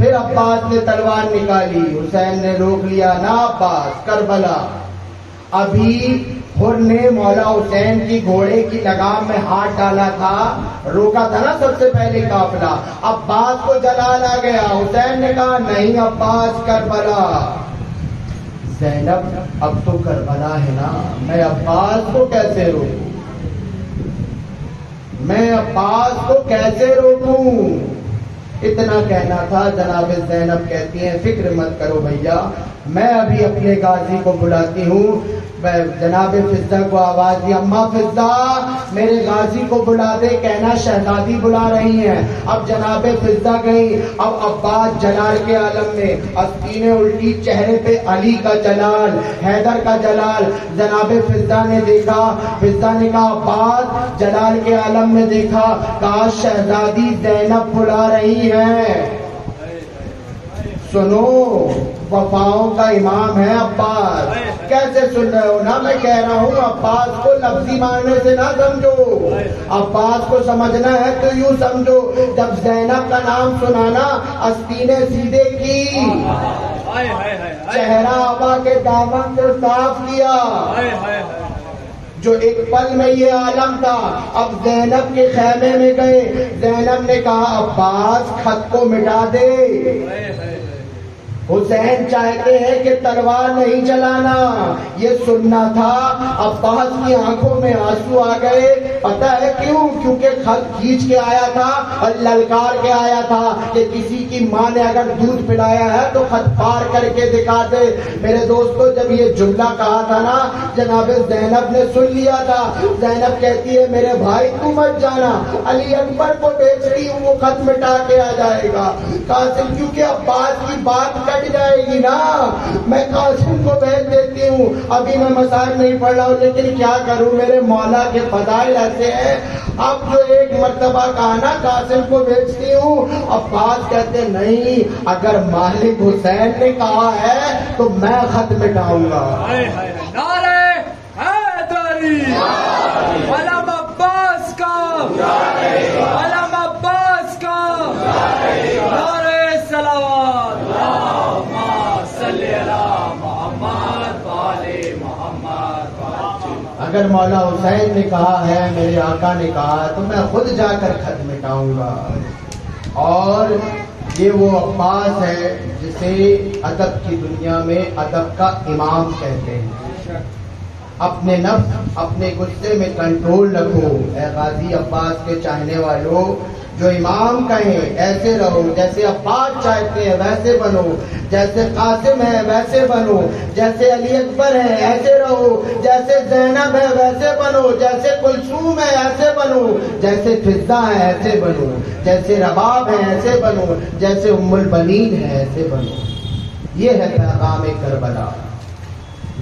پھر عباس نے تلوار نکالی، حسین نے روک لیا، نہ عباس، کربلا۔ ابھی حر نے مولا حسین کی گھوڑے کی لگام میں ہاتھ ڈالا تھا، روکا تھا نا سب سے پہلے قافلہ۔ عباس کو جلال آ گیا، حسین نے کہا نہیں عباس، کربلا۔ زینب اب تو کربلا ہے نا، میں عباس کو کیسے روکوں، میں عباس کو کیسے روکوں؟ اتنا کہنا تھا، جناب زینب کہتی ہیں فکر مت کرو بھیا، میں ابھی اپنے غازی کو بلاتی ہوں۔ جناب فضہ کو آواز دی، اماں فضہ میرے غازی کو بلا دے، کہنا شہزادی بلا رہی ہیں۔ اب جناب فضہ گئی، اب عباس جلال کے عالم میں، آستینیں الٹی، چہرے پہ علی کا جلال، حیدر کا جلال۔ جناب فضہ نے دیکھا، فضہ نے کہا عباس جلال کے عالم میں دیکھا، کہا شہزادی زینب بلا رہی ہیں۔ سنو، وفاؤں کا امام ہے عباس، کیسے سن رہے ہو نا؟ میں کہہ رہا ہوں عباس کو لفظی معنی سے نہ سمجھو، عباس کو سمجھنا ہے تو یوں سمجھو، جب زینب کا نام سنا نا آستینیں سیدھے کی، چہرہ آبا کے دامن سے صاف کیا۔ جو ایک پل میں یہ عالم تھا، اب زینب کے خیمے میں گئے، زینب نے کہا عباس خط کو مٹا دے۔ حسین چاہتے ہیں کہ تلوار نہیں چلانا، یہ سننا تھا۔ عباس کی آنکھوں میں آنسو آ گئے، پتہ ہے کیوں؟ کیونکہ خط کھینچ کے آیا تھا اور للکار کے آیا تھا کہ کسی کی ماں نے اگر دودھ پلایا ہے تو خط پار کر کے دکھا دے۔ میرے دوستو، جب یہ جملہ کہا تھا نا، جناب زینب نے سن لیا تھا۔ زینب کہتی ہے میرے بھائی تو مت جانا، علی اکبر کو بھیجتی ہوں، وہ خط مٹا کے آ جائے گا۔ قاسم، کیونکہ عباس کی بات کٹ جائے گی نا، میں قاسم کو بھیج دیتی ہوں۔ ابھی میں مسائل نہیں پڑھ رہا ہوں، لیکن کیا کروں، میرے مولا کے فضائل ایسے ہیں۔ اب جو ایک مرتبہ کہا نا قاسم کو بھیجتی ہوں، عباس کہتے نہیں، اگر مالک حسین نے کہا ہے تو میں خط مٹاؤں گا۔ نعرہ حیدری، علم عباس کا، علم عباس کا، نعرہ صلوات، اگر مولا حسین نے کہا ہے، میرے آقا نے کہا ہے، تو میں خود جا کر خط مٹاؤں گا۔ اور یہ وہ عباس ہے جسے ادب کی دنیا میں ادب کا امام کہتے ہیں۔ اپنے نفس، اپنے غصے میں کنٹرول رکھو اے غازی عباس کے چاہنے والوں، جو امام کہیں ایسے رہو، جیسے عباس چاہتے ہیں ویسے بنو، جیسے قاسم ہے ویسے بنو، جیسے علی اکبر ہے ایسے رہو، جیسے زینب ہے ویسے بنو، جیسے کلثوم ہے ایسے بنو، جیسے فضہ ہے ایسے بنو، جیسے رباب ہے ایسے بنو، جیسے ام البنین ہے ایسے بنو۔ یہ ہے پیغام کربلا،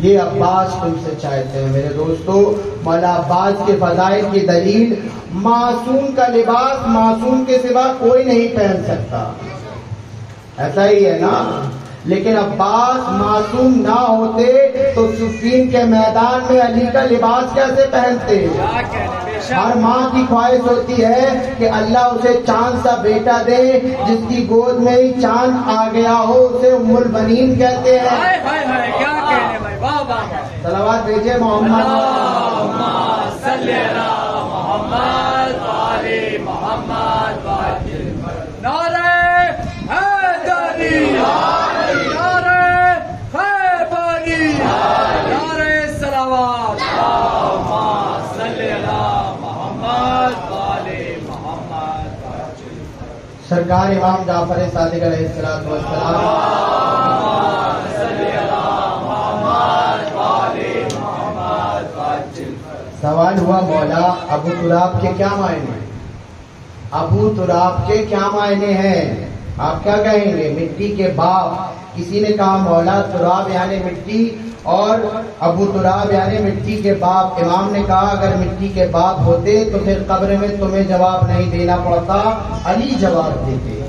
یہ عباس تم سے چاہتے ہیں۔ میرے دوستو، مولا عباس کے فضائل کی دلیل، معصوم کا لباس معصوم کے سوا کوئی نہیں پہن سکتا، ایسا ہی ہے نا؟ لیکن عباس معصوم نہ ہوتے تو صفین کے میدان میں علی کا لباس کیسے پہنتے؟ ہر ماں کی خواہش ہوتی ہے کہ اللہ اسے چاند سا بیٹا دے، جس کی گود میں ہی چاند آ گیا ہو، اسے ام البنین کہتے ہیں۔ صلوات بھیجے محمد، نعرہ حیدری، نعرہ خیبری، نعرہ صلوات، سرکار امام جعفر صادق علیہ السلام۔ سوال ہوا مولا ابو تراب کے کیا معنی ہیں؟ ابو تراب کے کیا معنی ہیں؟ آپ کیا کہیں گے؟ مٹی کے باپ۔ کسی نے کہا مولا تراب یعنی مٹی اور ابو تراب یعنی مٹی کے باپ۔ امام نے کہا اگر مٹی کے باپ ہوتے تو پھر قبر میں تمہیں جواب نہیں دینا پڑتا، علی جواب دیتے۔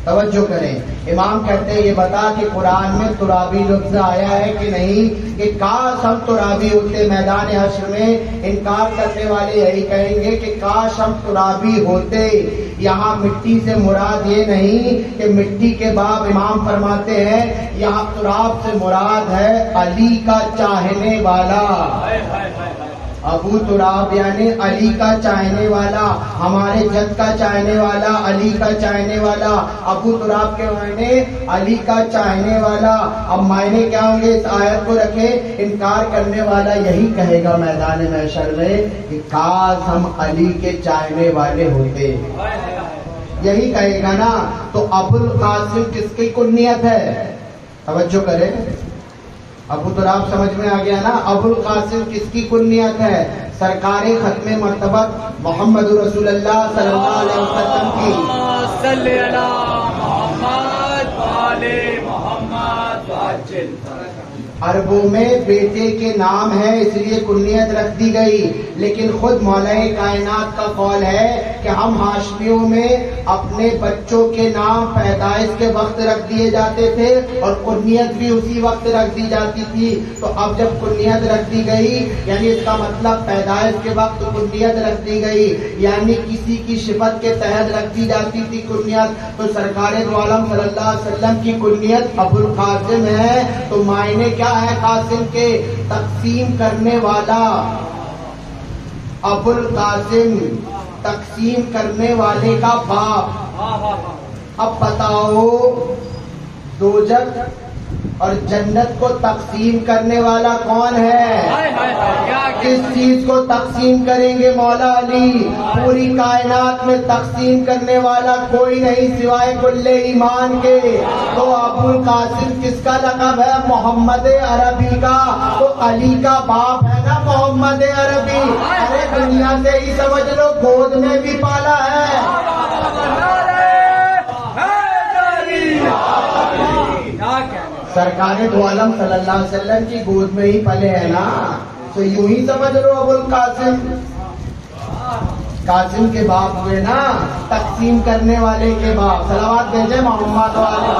توجہ کریں. امام کہتے ہیں یہ بتا کہ قرآن میں ترابی لفظ آیا ہے کہ نہیں, کہ کاش ہم ترابی ہوتے میدان حشر میں. انکار کرنے والے یہی کہیں گے کہ کاش ہم ترابی ہوتے. یہاں مٹی سے مراد یہ نہیں کہ مٹی کے باب. امام فرماتے ہیں یہاں تراب سے مراد ہے علی کا چاہنے والا. ابو تراب یعنی علی کا چاہنے والا, ہمارے جد کا چاہنے والا, علی کا چاہنے والا. ابو تراب کے معنی علی کا چاہنے والا. اب معنی کیا ہوں گے اس آیت کو رکھیں. انکار کرنے والا یہی کہے گا میدان محشر میں کہ کاش ہم علی کے چاہنے والے ہوتے, یہی کہے گا نا. تو ابو القاسم کس کی کنیت ہے؟ توجہ کریں. ابو تراب سمجھ میں آ گیا نا. ابو القاسم کس کی کنیت ہے؟ سرکار ختم مرتبت محمد رسول اللہ صلی اللہ علیہ وسلم کی. صلی اللہ محمد والے محمد واجل. عربوں میں بیٹے کے نام ہے اس لیے کنیت رکھ دی گئی, لیکن خود مولا کائنات کا قول ہے کہ ہم ہاشمیوں میں اپنے بچوں کے نام پیدائش کے وقت رکھ دیے جاتے تھے اور کنیت بھی اسی وقت رکھ دی جاتی تھی. تو اب جب کنیت رکھ دی گئی یعنی اس کا مطلب پیدائش کے وقت کنیت رکھ دی گئی, یعنی کسی کی صفت کے تحت رکھ دی جاتی تھی کنیت. تو سرکار دو عالم صلی اللہ علیہ وسلم کی کنیت ابو القاسم ہے. تو معنی کیا ہے قاسم کے؟ تقسیم کرنے والا. ابو القاسم تقسیم کرنے والے کا باپ. اب بتاؤ دوزخ اور جنت کو تقسیم کرنے والا کون ہے؟ کس چیز کو تقسیم کریں گے مولا علی؟ پوری کائنات میں تقسیم کرنے والا کوئی نہیں سوائے کل ایمان کے. تو ابو القاسم کس کا لقب ہے؟ محمد عربی کا. تو علی کا باپ ہے نا محمد عربی. ارے دنیا سے ہی سمجھ لو گود میں بھی پالا ہے. سرکار دو عالم صلی اللہ علیہ وسلم کی گود میں ہی پلے ہیں نا. تو یوں ہی سمجھ لو ابو القاسم قاسم کے باپ ہوئے نا, تقسیم کرنے والے کے باپ. صلوات بھیجے محمد والے.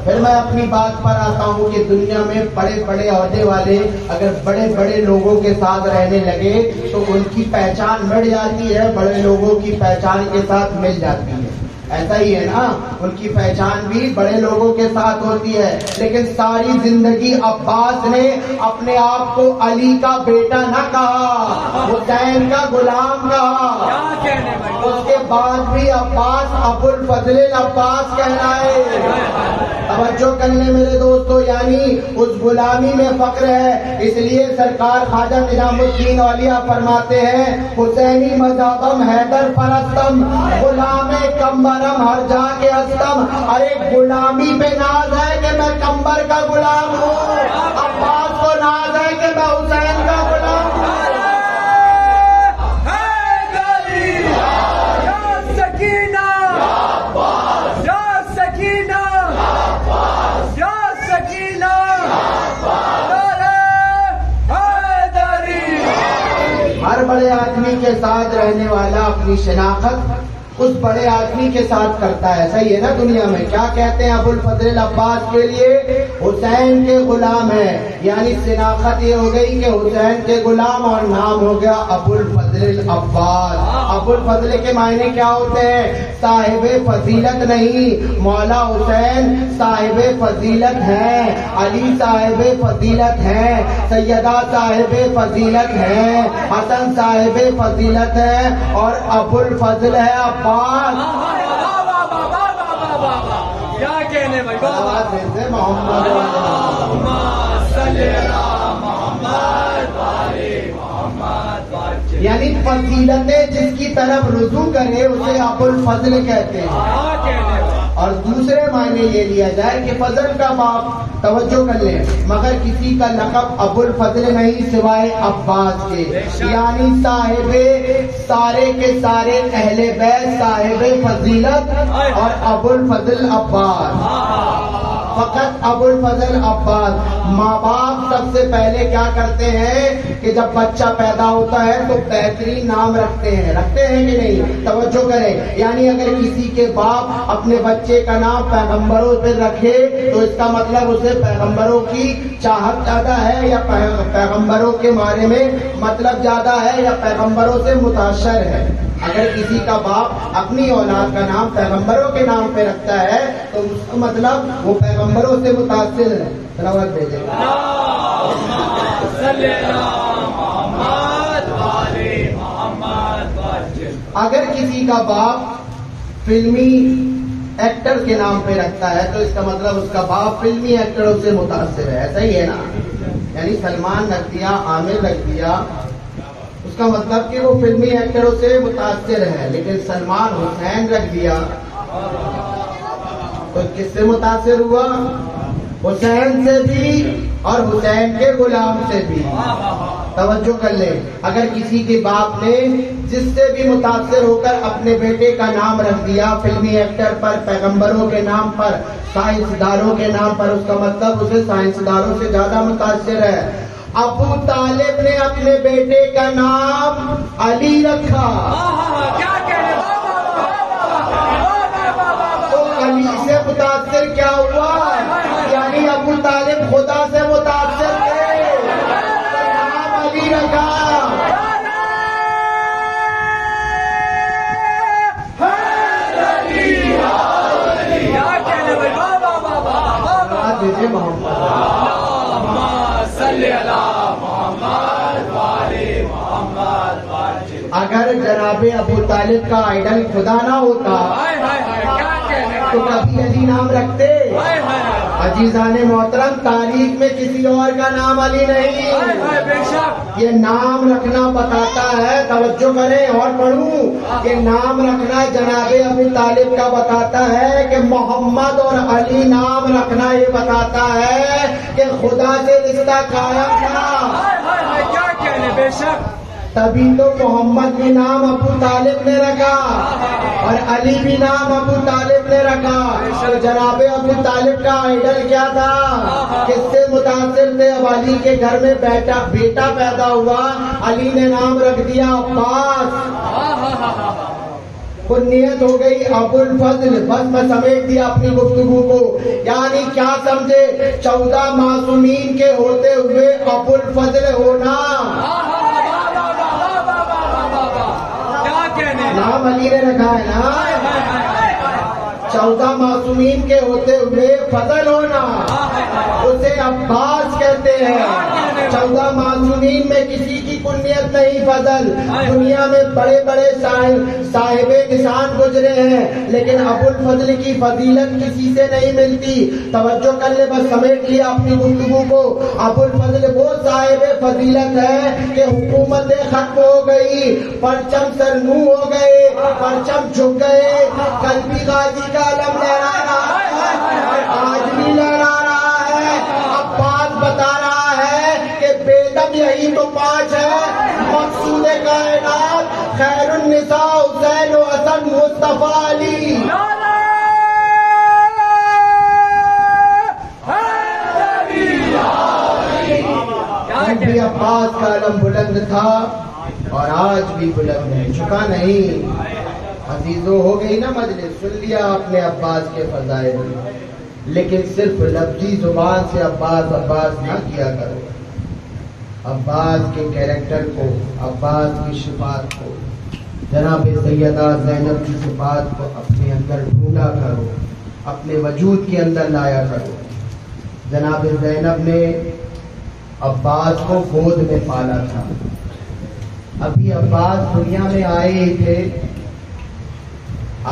پھر میں اپنی بات پر آتا ہوں کہ دنیا میں بڑے بڑے عہدے والے اگر بڑے بڑے لوگوں کے ساتھ رہنے لگے تو ان کی پہچان مٹ جاتی ہے, بڑے لوگوں کی پہچان کے ساتھ مل جاتی ہے. ایسا ہی ہے نا, ان کی پہچان بھی بڑے لوگوں کے ساتھ ہوتی ہے. لیکن ساری زندگی عباس نے اپنے آپ کو علی کا بیٹا نہ کہا, حسین کا غلام کہا. اس کے بعد بھی عباس ابو الفضل العباس کہلائے. توجہ کرنے میرے دوستو, یعنی اس غلامی میں فخر ہے. اس لیے سرکار خواجہ نظام الدین اولیاء فرماتے ہیں حسینی مذہبم حیدر پرستم غلام کمبرم ہر جا کے استم. ارے غلامی پہ ناز ہے کہ میں کمبر کا غلام ہوں, عباس کو ناز ہے کہ میں حسین کا غلام ہوں. ہر بڑے آدمی کے ساتھ رہنے والا اپنی شناخت اس بڑے آدمی کے ساتھ کرتا ہے. صحیح ہے نا. دنیا میں کیا کہتے ہیں ابو الفضل العباس کے لیے؟ حسین کے غلام ہے. یعنی شناخت یہ ہو گئی کہ حسین کے غلام اور نام ہو گیا ابو الفضل العباس. ابو الفضل کے معنی کیا ہوتے ہیں؟ صاحب فضیلت نہیں. مولا حسین صاحب فضیلت ہیں, علی صاحب فضیلت ہیں, سیدہ صاحب فضیلت ہیں, حسن صاحب فضیلت ہیں, اور ابو الفضل ہے کیا کہنے بھائی. محمد یعنی فضیلتیں جس کی طرف رجوع کرے اسے ابو الفضل کہتے ہیں. اور دوسرے معنی یہ لیا جائے کہ فضل کا باپ. توجہ کر لیں, مگر کسی کا لقب ابو الفضل نہیں سوائے عباس کے. یعنی صاحب سارے کے سارے اہل بیت صاحب فضیلت اور ابو الفضل عباس. فقط ابو الفضل عباس. ماں باپ سب سے پہلے کیا کرتے ہیں کہ جب بچہ پیدا ہوتا ہے تو بہترین نام رکھتے ہیں کہ نہیں؟ توجہ کریں. یعنی اگر کسی کے باپ اپنے بچے کا نام پیغمبروں پہ رکھے تو اس کا مطلب اسے پیغمبروں کی چاہت زیادہ ہے یا پیغمبروں کے بارے میں مطلب زیادہ ہے یا پیغمبروں سے متاثر ہے. اگر کسی کا باپ اپنی اولاد کا نام پیغمبروں کے نام پہ رکھتا ہے تو اس کا مطلب وہ پیغمبروں سے متاثر ہے. تلاوت بھیجے اگر کسی کا باپ فلمی ایکٹر کے نام پہ رکھتا ہے تو اس کا مطلب اس کا باپ فلمی ایکٹروں سے متاثر ہے. ایسا ہی ہے نا؟ یعنی سلمان رکھ دیا، عامر رکھ دیا، اس کا مطلب کہ وہ فلمی ایکٹروں سے متاثر ہے. لیکن سلمان حسین رکھ دیا تو کس سے متاثر ہوا؟ حسین سے بھی اور حسین کے غلام سے بھی. توجہ کر لیں. اگر کسی کے باپ نے جس سے بھی متاثر ہو کر اپنے بیٹے کا نام رکھ دیا فلمی ایکٹر پر، پیغمبروں کے نام پر، سائنسدانوں کے نام پر، اس کا مطلب اسے سائنسدانوں سے زیادہ متاثر ہے. ابو طالب نے اپنے بیٹے کا نام علی رکھا تو علی سے متاثر کیا ہوا؟ یعنی ابو طالب خدا سے متاثر تھے، نام علی رکھا. اگر جناب ابو طالب کا آئیڈل خدا نہ ہوتا تو کبھی علی نام رکھتے؟ عزیزان محترم، تاریخ میں کسی اور کا نام علی نہیں. یہ نام رکھنا بتاتا ہے، توجہ کریں اور پڑھوں، کہ نام رکھنا جناب ابو طالب کا بتاتا ہے کہ محمد اور علی نام رکھنا یہ بتاتا ہے کہ خدا سے رشتہ قائم تھا. بے شک تبھی تو محمد بھی نام ابو طالب نے رکھا اور علی بھی نام ابو طالب نے رکھا. تو جناب ابو طالب کا آئیڈل کیا تھا؟ کس سے متاثر تھے؟ اب علی کے گھر میں بیٹا پیدا ہوا، علی نے نام رکھ دیا عباس، کنیت ہو گئی ابو الفضل. بس میں سمیٹ دیا اپنی گفتگو کو. یعنی کیا سمجھے؟ 14 معصومین کے ہوتے ہوئے ابو الفضل ہونا. نام علی نے رکھا ہے نا. 14 معصومین کے ہوتے ہوئے فضل ہونا اسے عباس کہتے ہیں. 14 معصومین میں کسی کی کنیت نہیں فضل. دنیا میں بڑے بڑے صاحب نشان گزرے ہیں لیکن ابو الفضل کی فضیلت کسی سے نہیں ملتی. توجہ کر لے، بس سمیٹ لیا اپنی گفتگو کو. ابو الفضل وہ صاحب فضیلت ہے کہ حکومتیں ختم ہو گئی، پرچم سرنو ہو گئے، پرچم جھک گئے. کل بھی غازی کا علم لہرا رہا ہے، آج بھی لہرا رہا ہے. عباس بتا رہا ہے کہ بیدم یہی تو 5 ہے. مقصود کائنات خیر النساء حسین و حسن مصطفیٰ علی. بھی عباس کا علم بلند تھا اور آج بھی بلند ہے، جھکا نہیں. عزیزوں، ہو گئی نا مجلس، سن لیا آپ نے عباس کے فضائل، لیکن صرف لفظی زبان سے عباس عباس نہ کیا کرو. عباس کے کیریکٹر کو، عباس کی صفات کو، جناب سیدہ زینب کی صفات کو اپنے اندر ڈھونڈا کرو، اپنے وجود کے اندر لایا کرو. جناب زینب نے عباس کو گود میں پالا تھا. ابھی عباس دنیا میں آئے ہی تھے.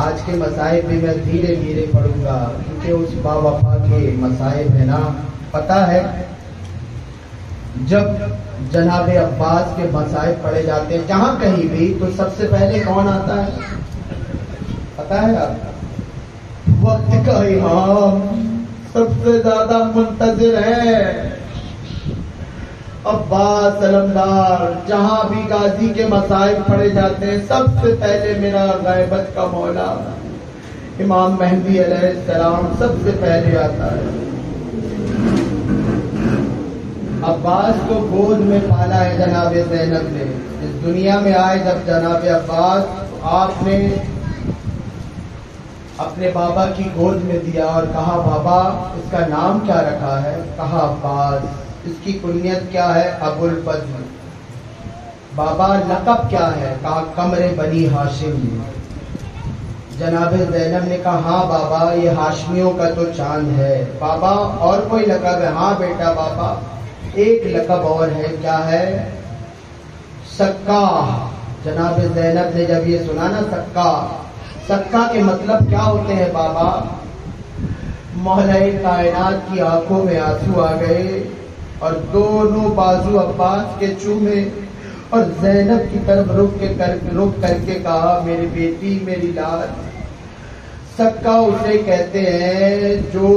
آج کے مصائب بھی میں دھیرے دھیرے پڑھوں گا کیونکہ اس با وفا کے مصائب ہے نا. پتہ ہے جب جناب عباس کے مصائب پڑھے جاتے ہیں جہاں کہیں بھی تو سب سے پہلے کون آتا ہے؟ پتہ ہے آپ؟ وقت کا امام سب سے زیادہ منتظر ہے عباس علمدار. جہاں بھی غازی کے مصائب پڑھے جاتے ہیں سب سے پہلے میرا غیبت کا مولا امام مہدی علیہ السلام سب سے پہلے آتا ہے. عباس کو گود میں پالا ہے جناب زینب نے. اس دنیا میں آئے جب جناب عباس، آپ نے اپنے بابا کی گود میں دیا اور کہا بابا اس کا نام کیا رکھا ہے؟ کہا عباس. اس کی کنیت کیا ہے؟ ابو الفضل. بابا لقب کیا ہے؟ کہا قمر بنی ہاشم. جناب زینب نے کہا ہاں بابا یہ ہاشمیوں کا تو چاند ہے. بابا اور کوئی لقب ہے؟ ہاں بیٹا بابا ایک لقب اور ہے. کیا ہے؟ سکا. جناب زینب نے جب یہ سنا نا سکا، سکا کے مطلب کیا ہوتے ہیں بابا؟ مولا کائنات کی آنکھوں میں آنسو آ گئے اور دونوں بازو عباس کے چومے اور زینب کی طرف رک کر کے کہا میری بیٹی میری لال. سکا اسے کہتے ہیں جو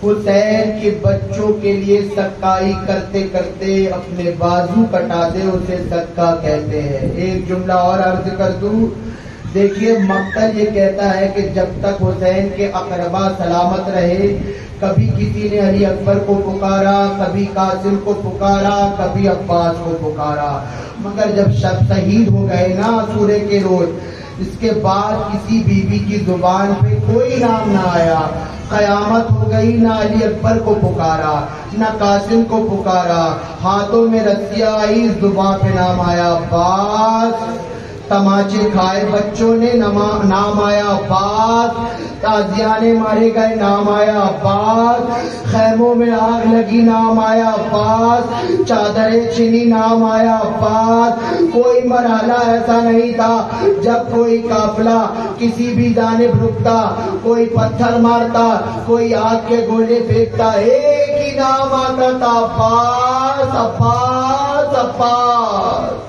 حسین کے بچوں کے لیے سکائی کرتے کرتے اپنے بازو کٹا دے اسے سکا کہتے ہیں. ایک جملہ اور عرض کر دوں. دیکھیے مقتل یہ کہتا ہے کہ جب تک حسین کے اقربا سلامت رہے، کبھی کسی نے علی اکبر کو پکارا، کبھی قاسم کو پکارا، کبھی عباس کو پکارا، مگر جب شب شہید ہو گئے نا عاشورے کے روز، اس کے بعد کسی بیوی کی زبان پہ کوئی نام نہ آیا. قیامت ہو گئی، نہ علی اکبر کو پکارا نہ قاسم کو پکارا. ہاتھوں میں رسیاں آئی، زبان پہ نام آیا عباس. تماچے کھائے بچوں نے، نام آیا عباس. تازیانے مارے گئے، نام آیا عباس. خیموں میں آگ لگی، نام آیا عباس. چادریں چنی، نام آیا عباس. کوئی مرحلہ ایسا نہیں تھا جب کوئی قافلہ کسی بھی جانب رکتا، کوئی پتھر مارتا، کوئی آگ کے گولے پھینکتا، ایک ہی نام آتا تھا عباس عباس عباس.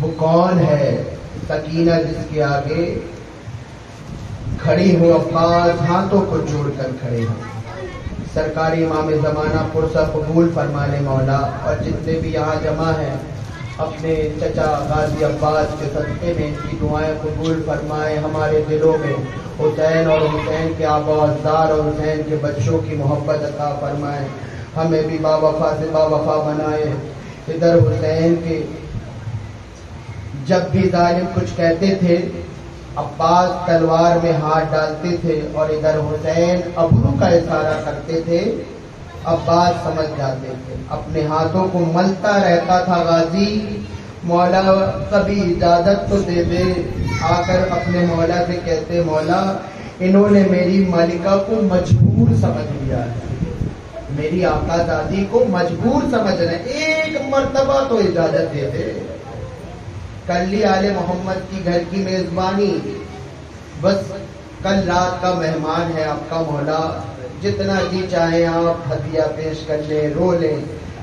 وہ کون ہے؟ سکینہ جس کے آگے کھڑی ہو عباس ہاتھوں کو جوڑ کر کھڑے ہو. سرکاری امام زمانہ پرسہ قبول فرما لے مولا. اور جتنے بھی یہاں جمع ہیں اپنے چچا غازی عباس کے صدقے میں ان کی دعائیں قبول فرمائے. ہمارے دلوں میں حسین اور حسین کے آبا و اجداد اور حسین کے بچوں کی محبت عطا فرمائے. ہمیں بھی با وفا سے با وفا بنائے. ادھر حسین کے جب بھی ظالم کچھ کہتے تھے عباس تلوار میں ہاتھ ڈالتے تھے اور ادھر حسین ابرو کا اشارہ کرتے تھے. عباس سمجھ جاتے تھے. اپنے ہاتھوں کو ملتا رہتا تھا غازی. مولا کبھی اجازت تو دے دے. آ کر اپنے مولا سے کہتے مولا انہوں نے میری ملکہ کو مجبور سمجھ لیا ہے، میری آقا دادی کو مجبور سمجھ رہے ہیں، ایک مرتبہ تو اجازت دے دے. کر لی آل محمد کی گھر کی میزبانی، بس کل رات کا مہمان ہے آپ کا مولا. جتنا جی چاہیں آپ ہدیہ پیش کر لیں، رو لیں.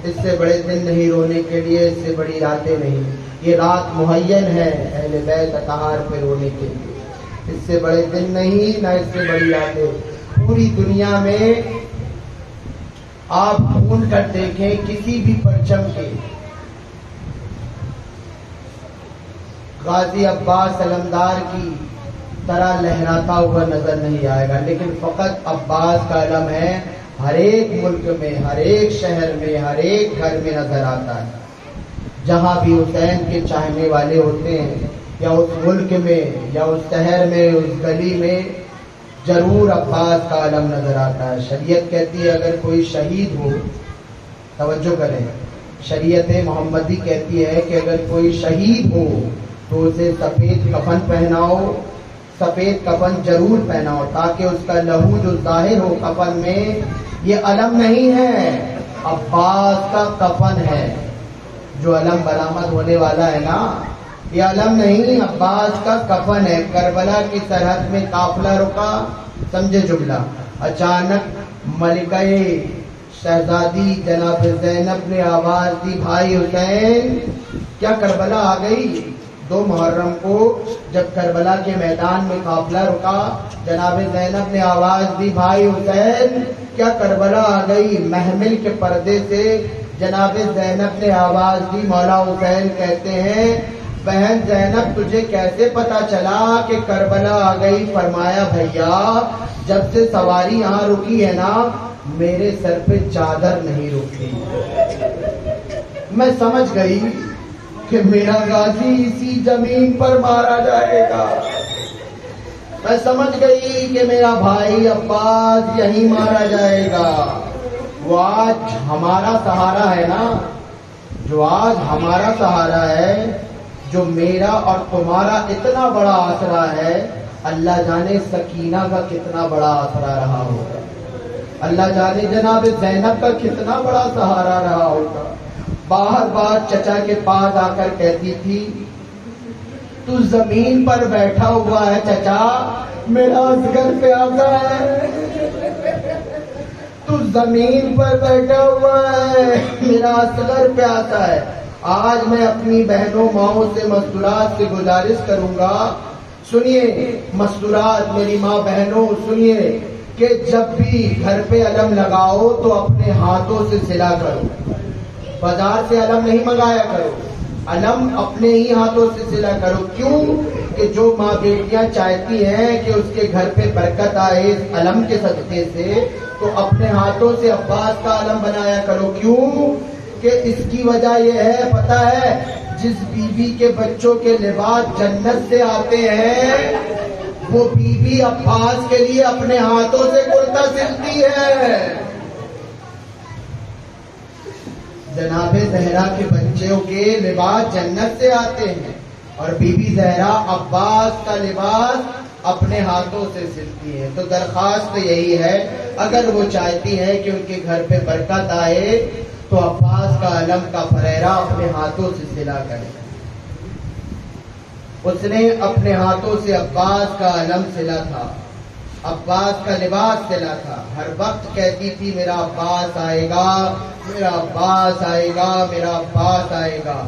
اس سے بڑے دن نہیں رونے کے لیے، اس سے بڑی راتیں نہیں. یہ رات مہین ہے اہل بیت اطہار پہ رونے کے لیے. اس سے بڑے دن نہیں، نہ اس سے بڑی راتیں. پوری دنیا میں آپ ڈھونڈ کر دیکھیں کسی بھی پرچم کے غازی عباس علمدار کی طرح لہراتا ہوا نظر نہیں آئے گا. لیکن فقط عباس کا علم ہے، ہر ایک ملک میں، ہر ایک شہر میں، ہر ایک گھر میں نظر آتا ہے. جہاں بھی حسین کے چاہنے والے ہوتے ہیں، یا اس ملک میں یا اس شہر میں، اس گلی میں، ضرور عباس کا علم نظر آتا ہے. شریعت کہتی ہے اگر کوئی شہید ہو، توجہ کریں، شریعت محمدی کہتی ہے کہ اگر کوئی شہید ہو تو اسے سفید کفن پہناؤ. سفید کفن ضرور پہناؤ تاکہ اس کا لہو جو ظاہر ہو کفن میں. یہ علم نہیں ہے، عباس کا کفن ہے. جو علم برآمد ہونے والا ہے نا، یہ علم نہیں، عباس کا کفن ہے. کربلا کی سرحد میں قافلہ رکا، سمجھے جملہ. اچانک ملکہ شہزادی جناب زینب نے آواز دی بھائی حسین. کیا کربلا آ گئی؟ 2 محرم کو جب کربلا کے میدان میں قافلہ رکا، جناب زینب نے آواز دی بھائی حسین کیا کربلا آ گئی؟ محمل کے پردے سے جناب زینب نے آواز دی. مولا حسین کہتے ہیں بہن زینب تجھے کیسے پتا چلا کہ کربلا آ گئی؟ فرمایا بھیا جب سے سواری یہاں رکی ہے نا میرے سر پہ چادر نہیں رکی. میں سمجھ گئی کہ میرا غازی اسی زمین پر مارا جائے گا. میں سمجھ گئی کہ میرا بھائی عباس یہیں مارا جائے گا. وہ آج ہمارا سہارا ہے نا، جو آج ہمارا سہارا ہے، جو میرا اور تمہارا اتنا بڑا آسرا ہے، اللہ جانے سکینہ کا کتنا بڑا آسرا رہا ہوگا، اللہ جانے جناب زینب کا کتنا بڑا سہارا رہا ہوگا. بار بار چچا کے پاس آ کر کہتی تھی تو زمین پر بیٹھا ہوا ہے چچا، میرا اصغر پیاسا ہے. تو زمین پر بیٹھا ہوا ہے، میرا اصغر پیاسا ہے. آج میں اپنی بہنوں ماؤں سے مستورات سے گزارش کروں گا، سنیے مستورات میری ماں بہنوں سنیے، کہ جب بھی گھر پہ علم لگاؤ تو اپنے ہاتھوں سے سلا کرو. بازار سے علم نہیں منگایا کرو، علم اپنے ہی ہاتھوں سے سلا کرو. کیوں کہ جو ماں بیٹیاں چاہتی ہیں کہ اس کے گھر پہ برکت آئے اس علم کے صدقے سے، تو اپنے ہاتھوں سے عباس کا علم بنایا کرو. کیوں کہ اس کی وجہ یہ ہے، پتہ ہے جس بیوی کے بچوں کے لباس جنت سے آتے ہیں وہ بیوی عباس کے لیے اپنے ہاتھوں سے کرتا سلتی ہے. جناب زہرا کے بچوں کے لباس جنت سے آتے ہیں اور بی بی زہرا عباس کا لباس اپنے ہاتھوں سے سلتی ہے. تو درخواست یہی ہے، اگر وہ چاہتی ہے کہ ان کے گھر پہ برکت آئے تو عباس کا علم کا فریرہ اپنے ہاتھوں سے سلا کرے. اس نے اپنے ہاتھوں سے عباس کا علم سلا تھا، عباس کا لباس سلا تھا. ہر وقت کہتی تھی میرا عباس آئے گا، میرا عباس آئے گا، میرا عباس آئے گا.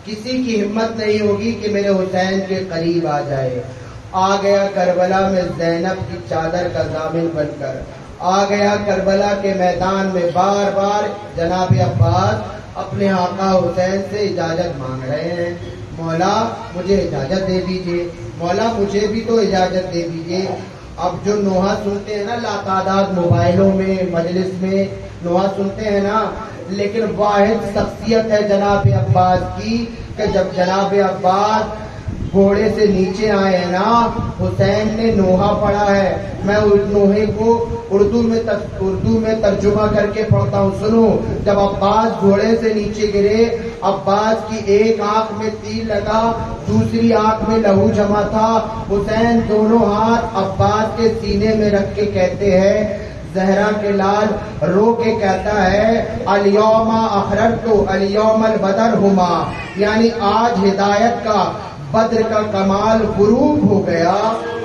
کسی کی ہمت نہیں ہوگی کہ میرے حسین کے قریب آ جائے. آ گیا کربلا میں زینب کی چادر کا ضامن بن کر، آ گیا کربلا کے میدان میں. بار بار جناب عباس اپنے آقا حسین سے اجازت مانگ رہے ہیں، مولا مجھے اجازت دے دیجئے، مولا مجھے بھی تو اجازت دے دیجئے. اب جو نوحہ سنتے ہیں نا لاتعداد موبائلوں میں مجلس میں نوحہ سنتے ہیں نا، لیکن واحد شخصیت ہے جناب عباس کی کہ جب جناب عباس گھوڑے سے نیچے آئے ہیں نا، حسین نے نوحہ پڑھا ہے. میں اس نوحے کو اردو میں ترجمہ کر کے پڑھتا ہوں، سنو. جب عباس گھوڑے سے نیچے گرے، عباس کی ایک آنکھ میں تیر لگا، دوسری آنکھ میں لہو جمع تھا. حسین دونوں ہاتھ عباس کے سینے میں رکھ کے کہتے ہیں، زہرا کے لال رو کے کہتا ہے الیوم اخرجت الیوم البدر ہما، یعنی آج ہدایت کا بدر کا کمال غروب ہو گیا،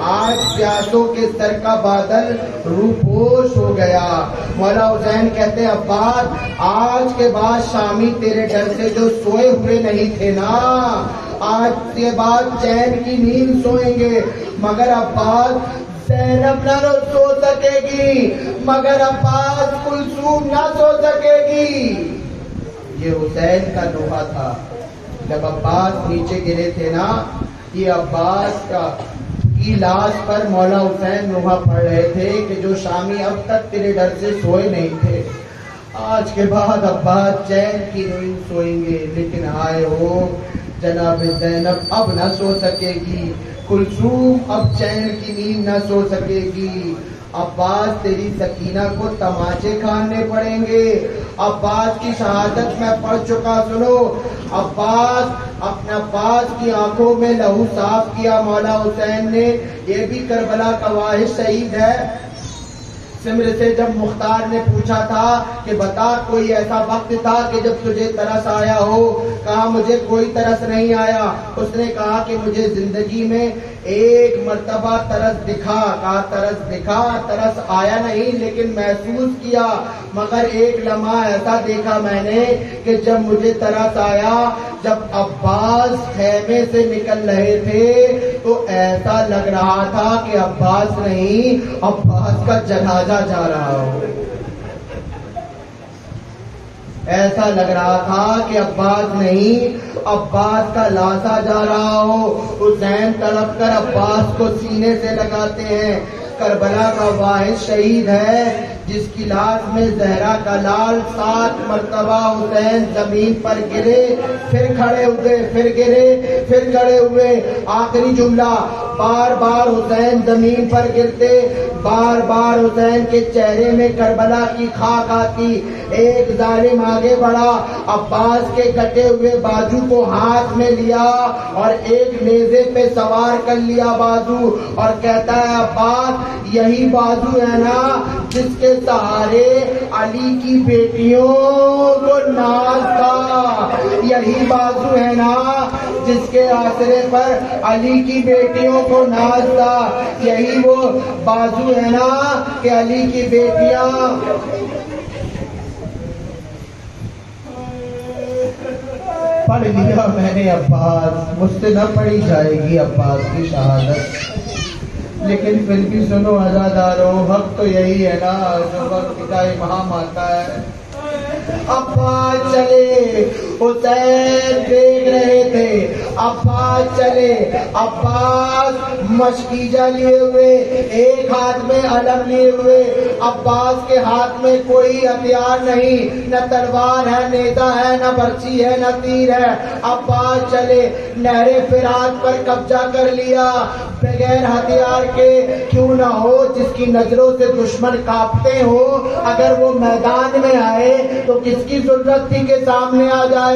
آج پیاسوں کے سر کا بادل روپوش ہو گیا. مولا حسین کہتے ہیں عباس آج کے بعد شامی تیرے ڈر سے جو سوئے ہوئے نہیں تھے نا، آج کے بعد چین کی نیند سوئیں گے. مگر عباس زینب نہ سو سکے گی، مگر عباس کلثوم نہ سو سکے گی. یہ حسین کا نوحہ تھا. جب عباس نیچے گرے تھے نا، یہ عباس کی لاش پر مولا حسین نوحہ پڑھ رہے تھے کہ جو شامی اب تک تیرے ڈر سے سوئے نہیں تھے، آج کے بعد عباس چین کی نیند سوئیں گے. لیکن ہائے ہو جناب زینب اب نہ سو سکے گی، کلثوم اب چین کی نیند نہ سو سکے گی. عباس تیری سکینہ کو تماچے کھانے پڑیں گے. عباس کی شہادت میں پڑھ چکا، سنو. عباس اپنے عباس کی آنکھوں میں لہو صاف کیا مولا حسین نے. یہ بھی کربلا کا واحد شہید ہے. سمر سے جب مختار نے پوچھا تھا کہ بتا کوئی ایسا وقت تھا کہ جب تجھے ترس آیا ہو، کہا مجھے کوئی ترس نہیں آیا. اس نے کہا کہ مجھے زندگی میں ایک مرتبہ ترس دکھا، کہا ترس دکھا، ترس آیا نہیں لیکن محسوس کیا. مگر ایک لمحہ ایسا دیکھا میں نے کہ جب مجھے ترس آیا، جب عباس خیمے سے نکل رہے تھے تو ایسا لگ رہا تھا کہ عباس نہیں، عباس کا جنازہ جا رہا ہو. ایسا لگ رہا تھا کہ عباس نہیں، عباس کا لاشا جا رہا ہو۔ حسین تڑپ کر عباس کو سینے سے لگاتے ہیں۔ کربلا کا واحد شہید ہے جس کی لاش میں زہرا کا لال 7 مرتبہ حسین زمین پر گرے، پھر کھڑے ہوئے، پھر گرے، پھر کھڑے ہوئے۔ آخری جملہ، بار بار حسین زمین پر گرتے، بار بار حسین کے چہرے میں کربلا کی خاک آتی۔ ایک ظالم آگے بڑھا، عباس کے کٹے ہوئے بازو کو ہاتھ میں لیا اور ایک نیزے پہ سوار کر لیا بازو، اور کہتا ہے عباس یہی بازو ہے نا جس کے سہارے علی کی بیٹیوں کو ناز تھا، یہی بازو ہے نا جس کے آسرے پر علی کی بیٹیوں کو ناز تھا، یہی وہ بازو ہے نا کہ علی کی بیٹیاں پڑھ لیا میں نے عباس، مجھ سے نہ پڑھی جائے گی عباس کی شہادت، لیکن پھر بھی سنو عزادارو، حق تو یہی ہے نا جو وقت کا امام آتا ہے۔ عباس چلے، حسین دیکھ رہے تھے، عباس چلے، عباس مشکیجہ لیے ہوئے، ایک ہاتھ میں علم لیے ہوئے، عباس کے ہاتھ میں کوئی ہتھیار نہیں، نہ تلوار ہے، نیزہ ہے، نہ برچی ہے، نہ تیر ہے۔ عباس چلے، نہر فرات پر قبضہ کر لیا، بغیر ہتھیار کے کیوں نہ ہو، جس کی نظروں سے دشمن کانپتے ہو، اگر وہ میدان میں آئے تو کس کی ضرورت تھی کہ سامنے آ جائے۔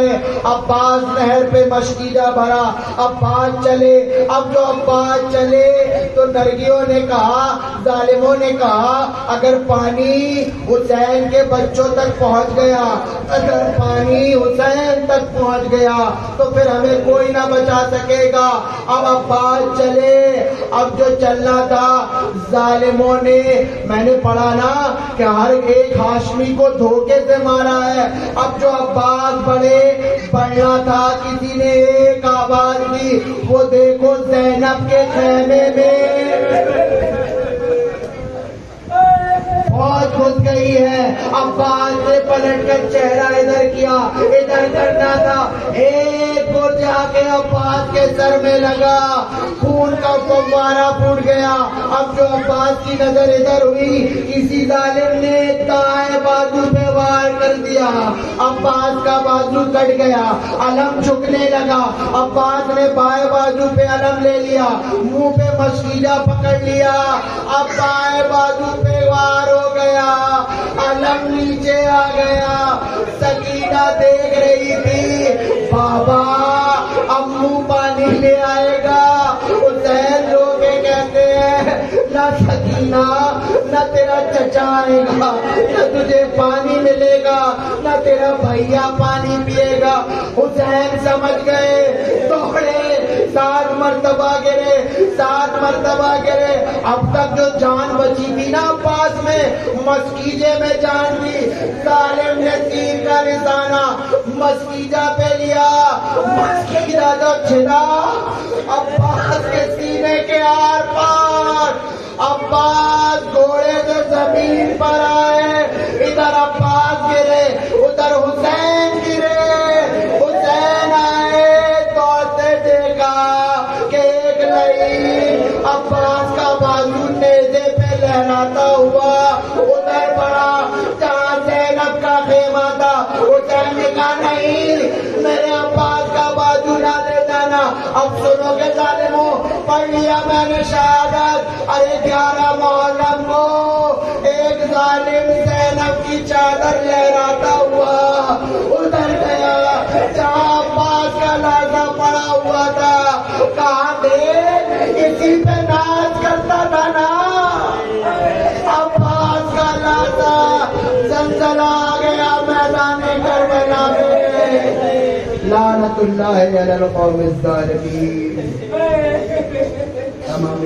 عباس نہر پہ مشکیجہ بھرا، عباس چلے۔ اب جو عباس چلے تو نرگیوں نے کہا، ظالموں نے کہا، اگر پانی حسین کے بچوں تک پہنچ گیا، اگر پانی حسین تک پہنچ گیا تو پھر ہمیں کوئی نہ بچا سکے گا۔ اب عباس چلے، اب جو چلنا تھا ظالموں نے، میں نے پڑھا نا کہ ہر ایک ہاشمی کو دھوکے سے مارا ہے۔ اب جو عباس بڑھنا تھا، کسی نے ایک آواز دی، وہ دیکھو زینب کے خیمے میں فوج گھس گئی ہے۔ عباس نے پلٹ کر چہرہ ادھر کیا، ادھر کرنا تھا، ایک گول جا کے عباس کے سر میں لگا، خون کا فوارہ پھوٹ گیا۔ اب جو عباس کی نظر ادھر ہوئی، کسی ظالم نے دائیں بازو پہ وار کر دیا، عباس کا بازو کٹ گیا، علم جھکنے لگا۔ عباس نے بائیں بازو پہ علم لے لیا، منہ پہ مشکیجہ پکڑ لیا، اب بائیں بازو پہ وار ہو گیا، علم نیچے آ گیا۔ سکینہ دیکھ رہی تھی، بابا امو پانی لے آئے گا۔ حسین رو کے کہتے ہیں، نہ سکینہ، نہ تیرا چچا آئے گا، نہ تجھے پانی ملے گا، نہ تیرا بھیا پانی پیے گا۔ حسین سمجھ گئے، دوڑے، 7 مرتبہ گرے، 7 مرتبہ گرے۔ اب تک جو جان بچی تھی نا عباس میں، مسکیجے میں جان دی، ظالم نے تیر کا نشانہ مسکیجہ پہ لیا، مسکیجہ جو چھڑا عباس کے سینے کے آر پار، عباس گھوڑے سے زمین پر آئے، ادھر عباس گرے، ادھر حسین گرے، حسین آئے، دوڑتے دیکھا کہ ایک لئی عباس کا بازو نیزے پہ لہراتا ہوا ادھر بڑھا جہاں زینب کا خیمہ تھا۔ حسین نے کہا نہیں، میرے عباس کا بازو نہ لے جانا۔ اب سنو کہ ظالموں، پڑھ لیا میں نے شہادت۔ ارے 11 محرم کو ایک ظالم زینب کی چادر لہراتا ہوا ادھر گیا جہاں عباس کا لاشا پڑا ہوا تھا، کہا دیکھ اسی پہ ناز کرتا تھا نا عباس کا لاشا۔ زلزلہ آ گیا میدان کربلا میں، لعنت اللہ علی القوم الظالمین۔ تمام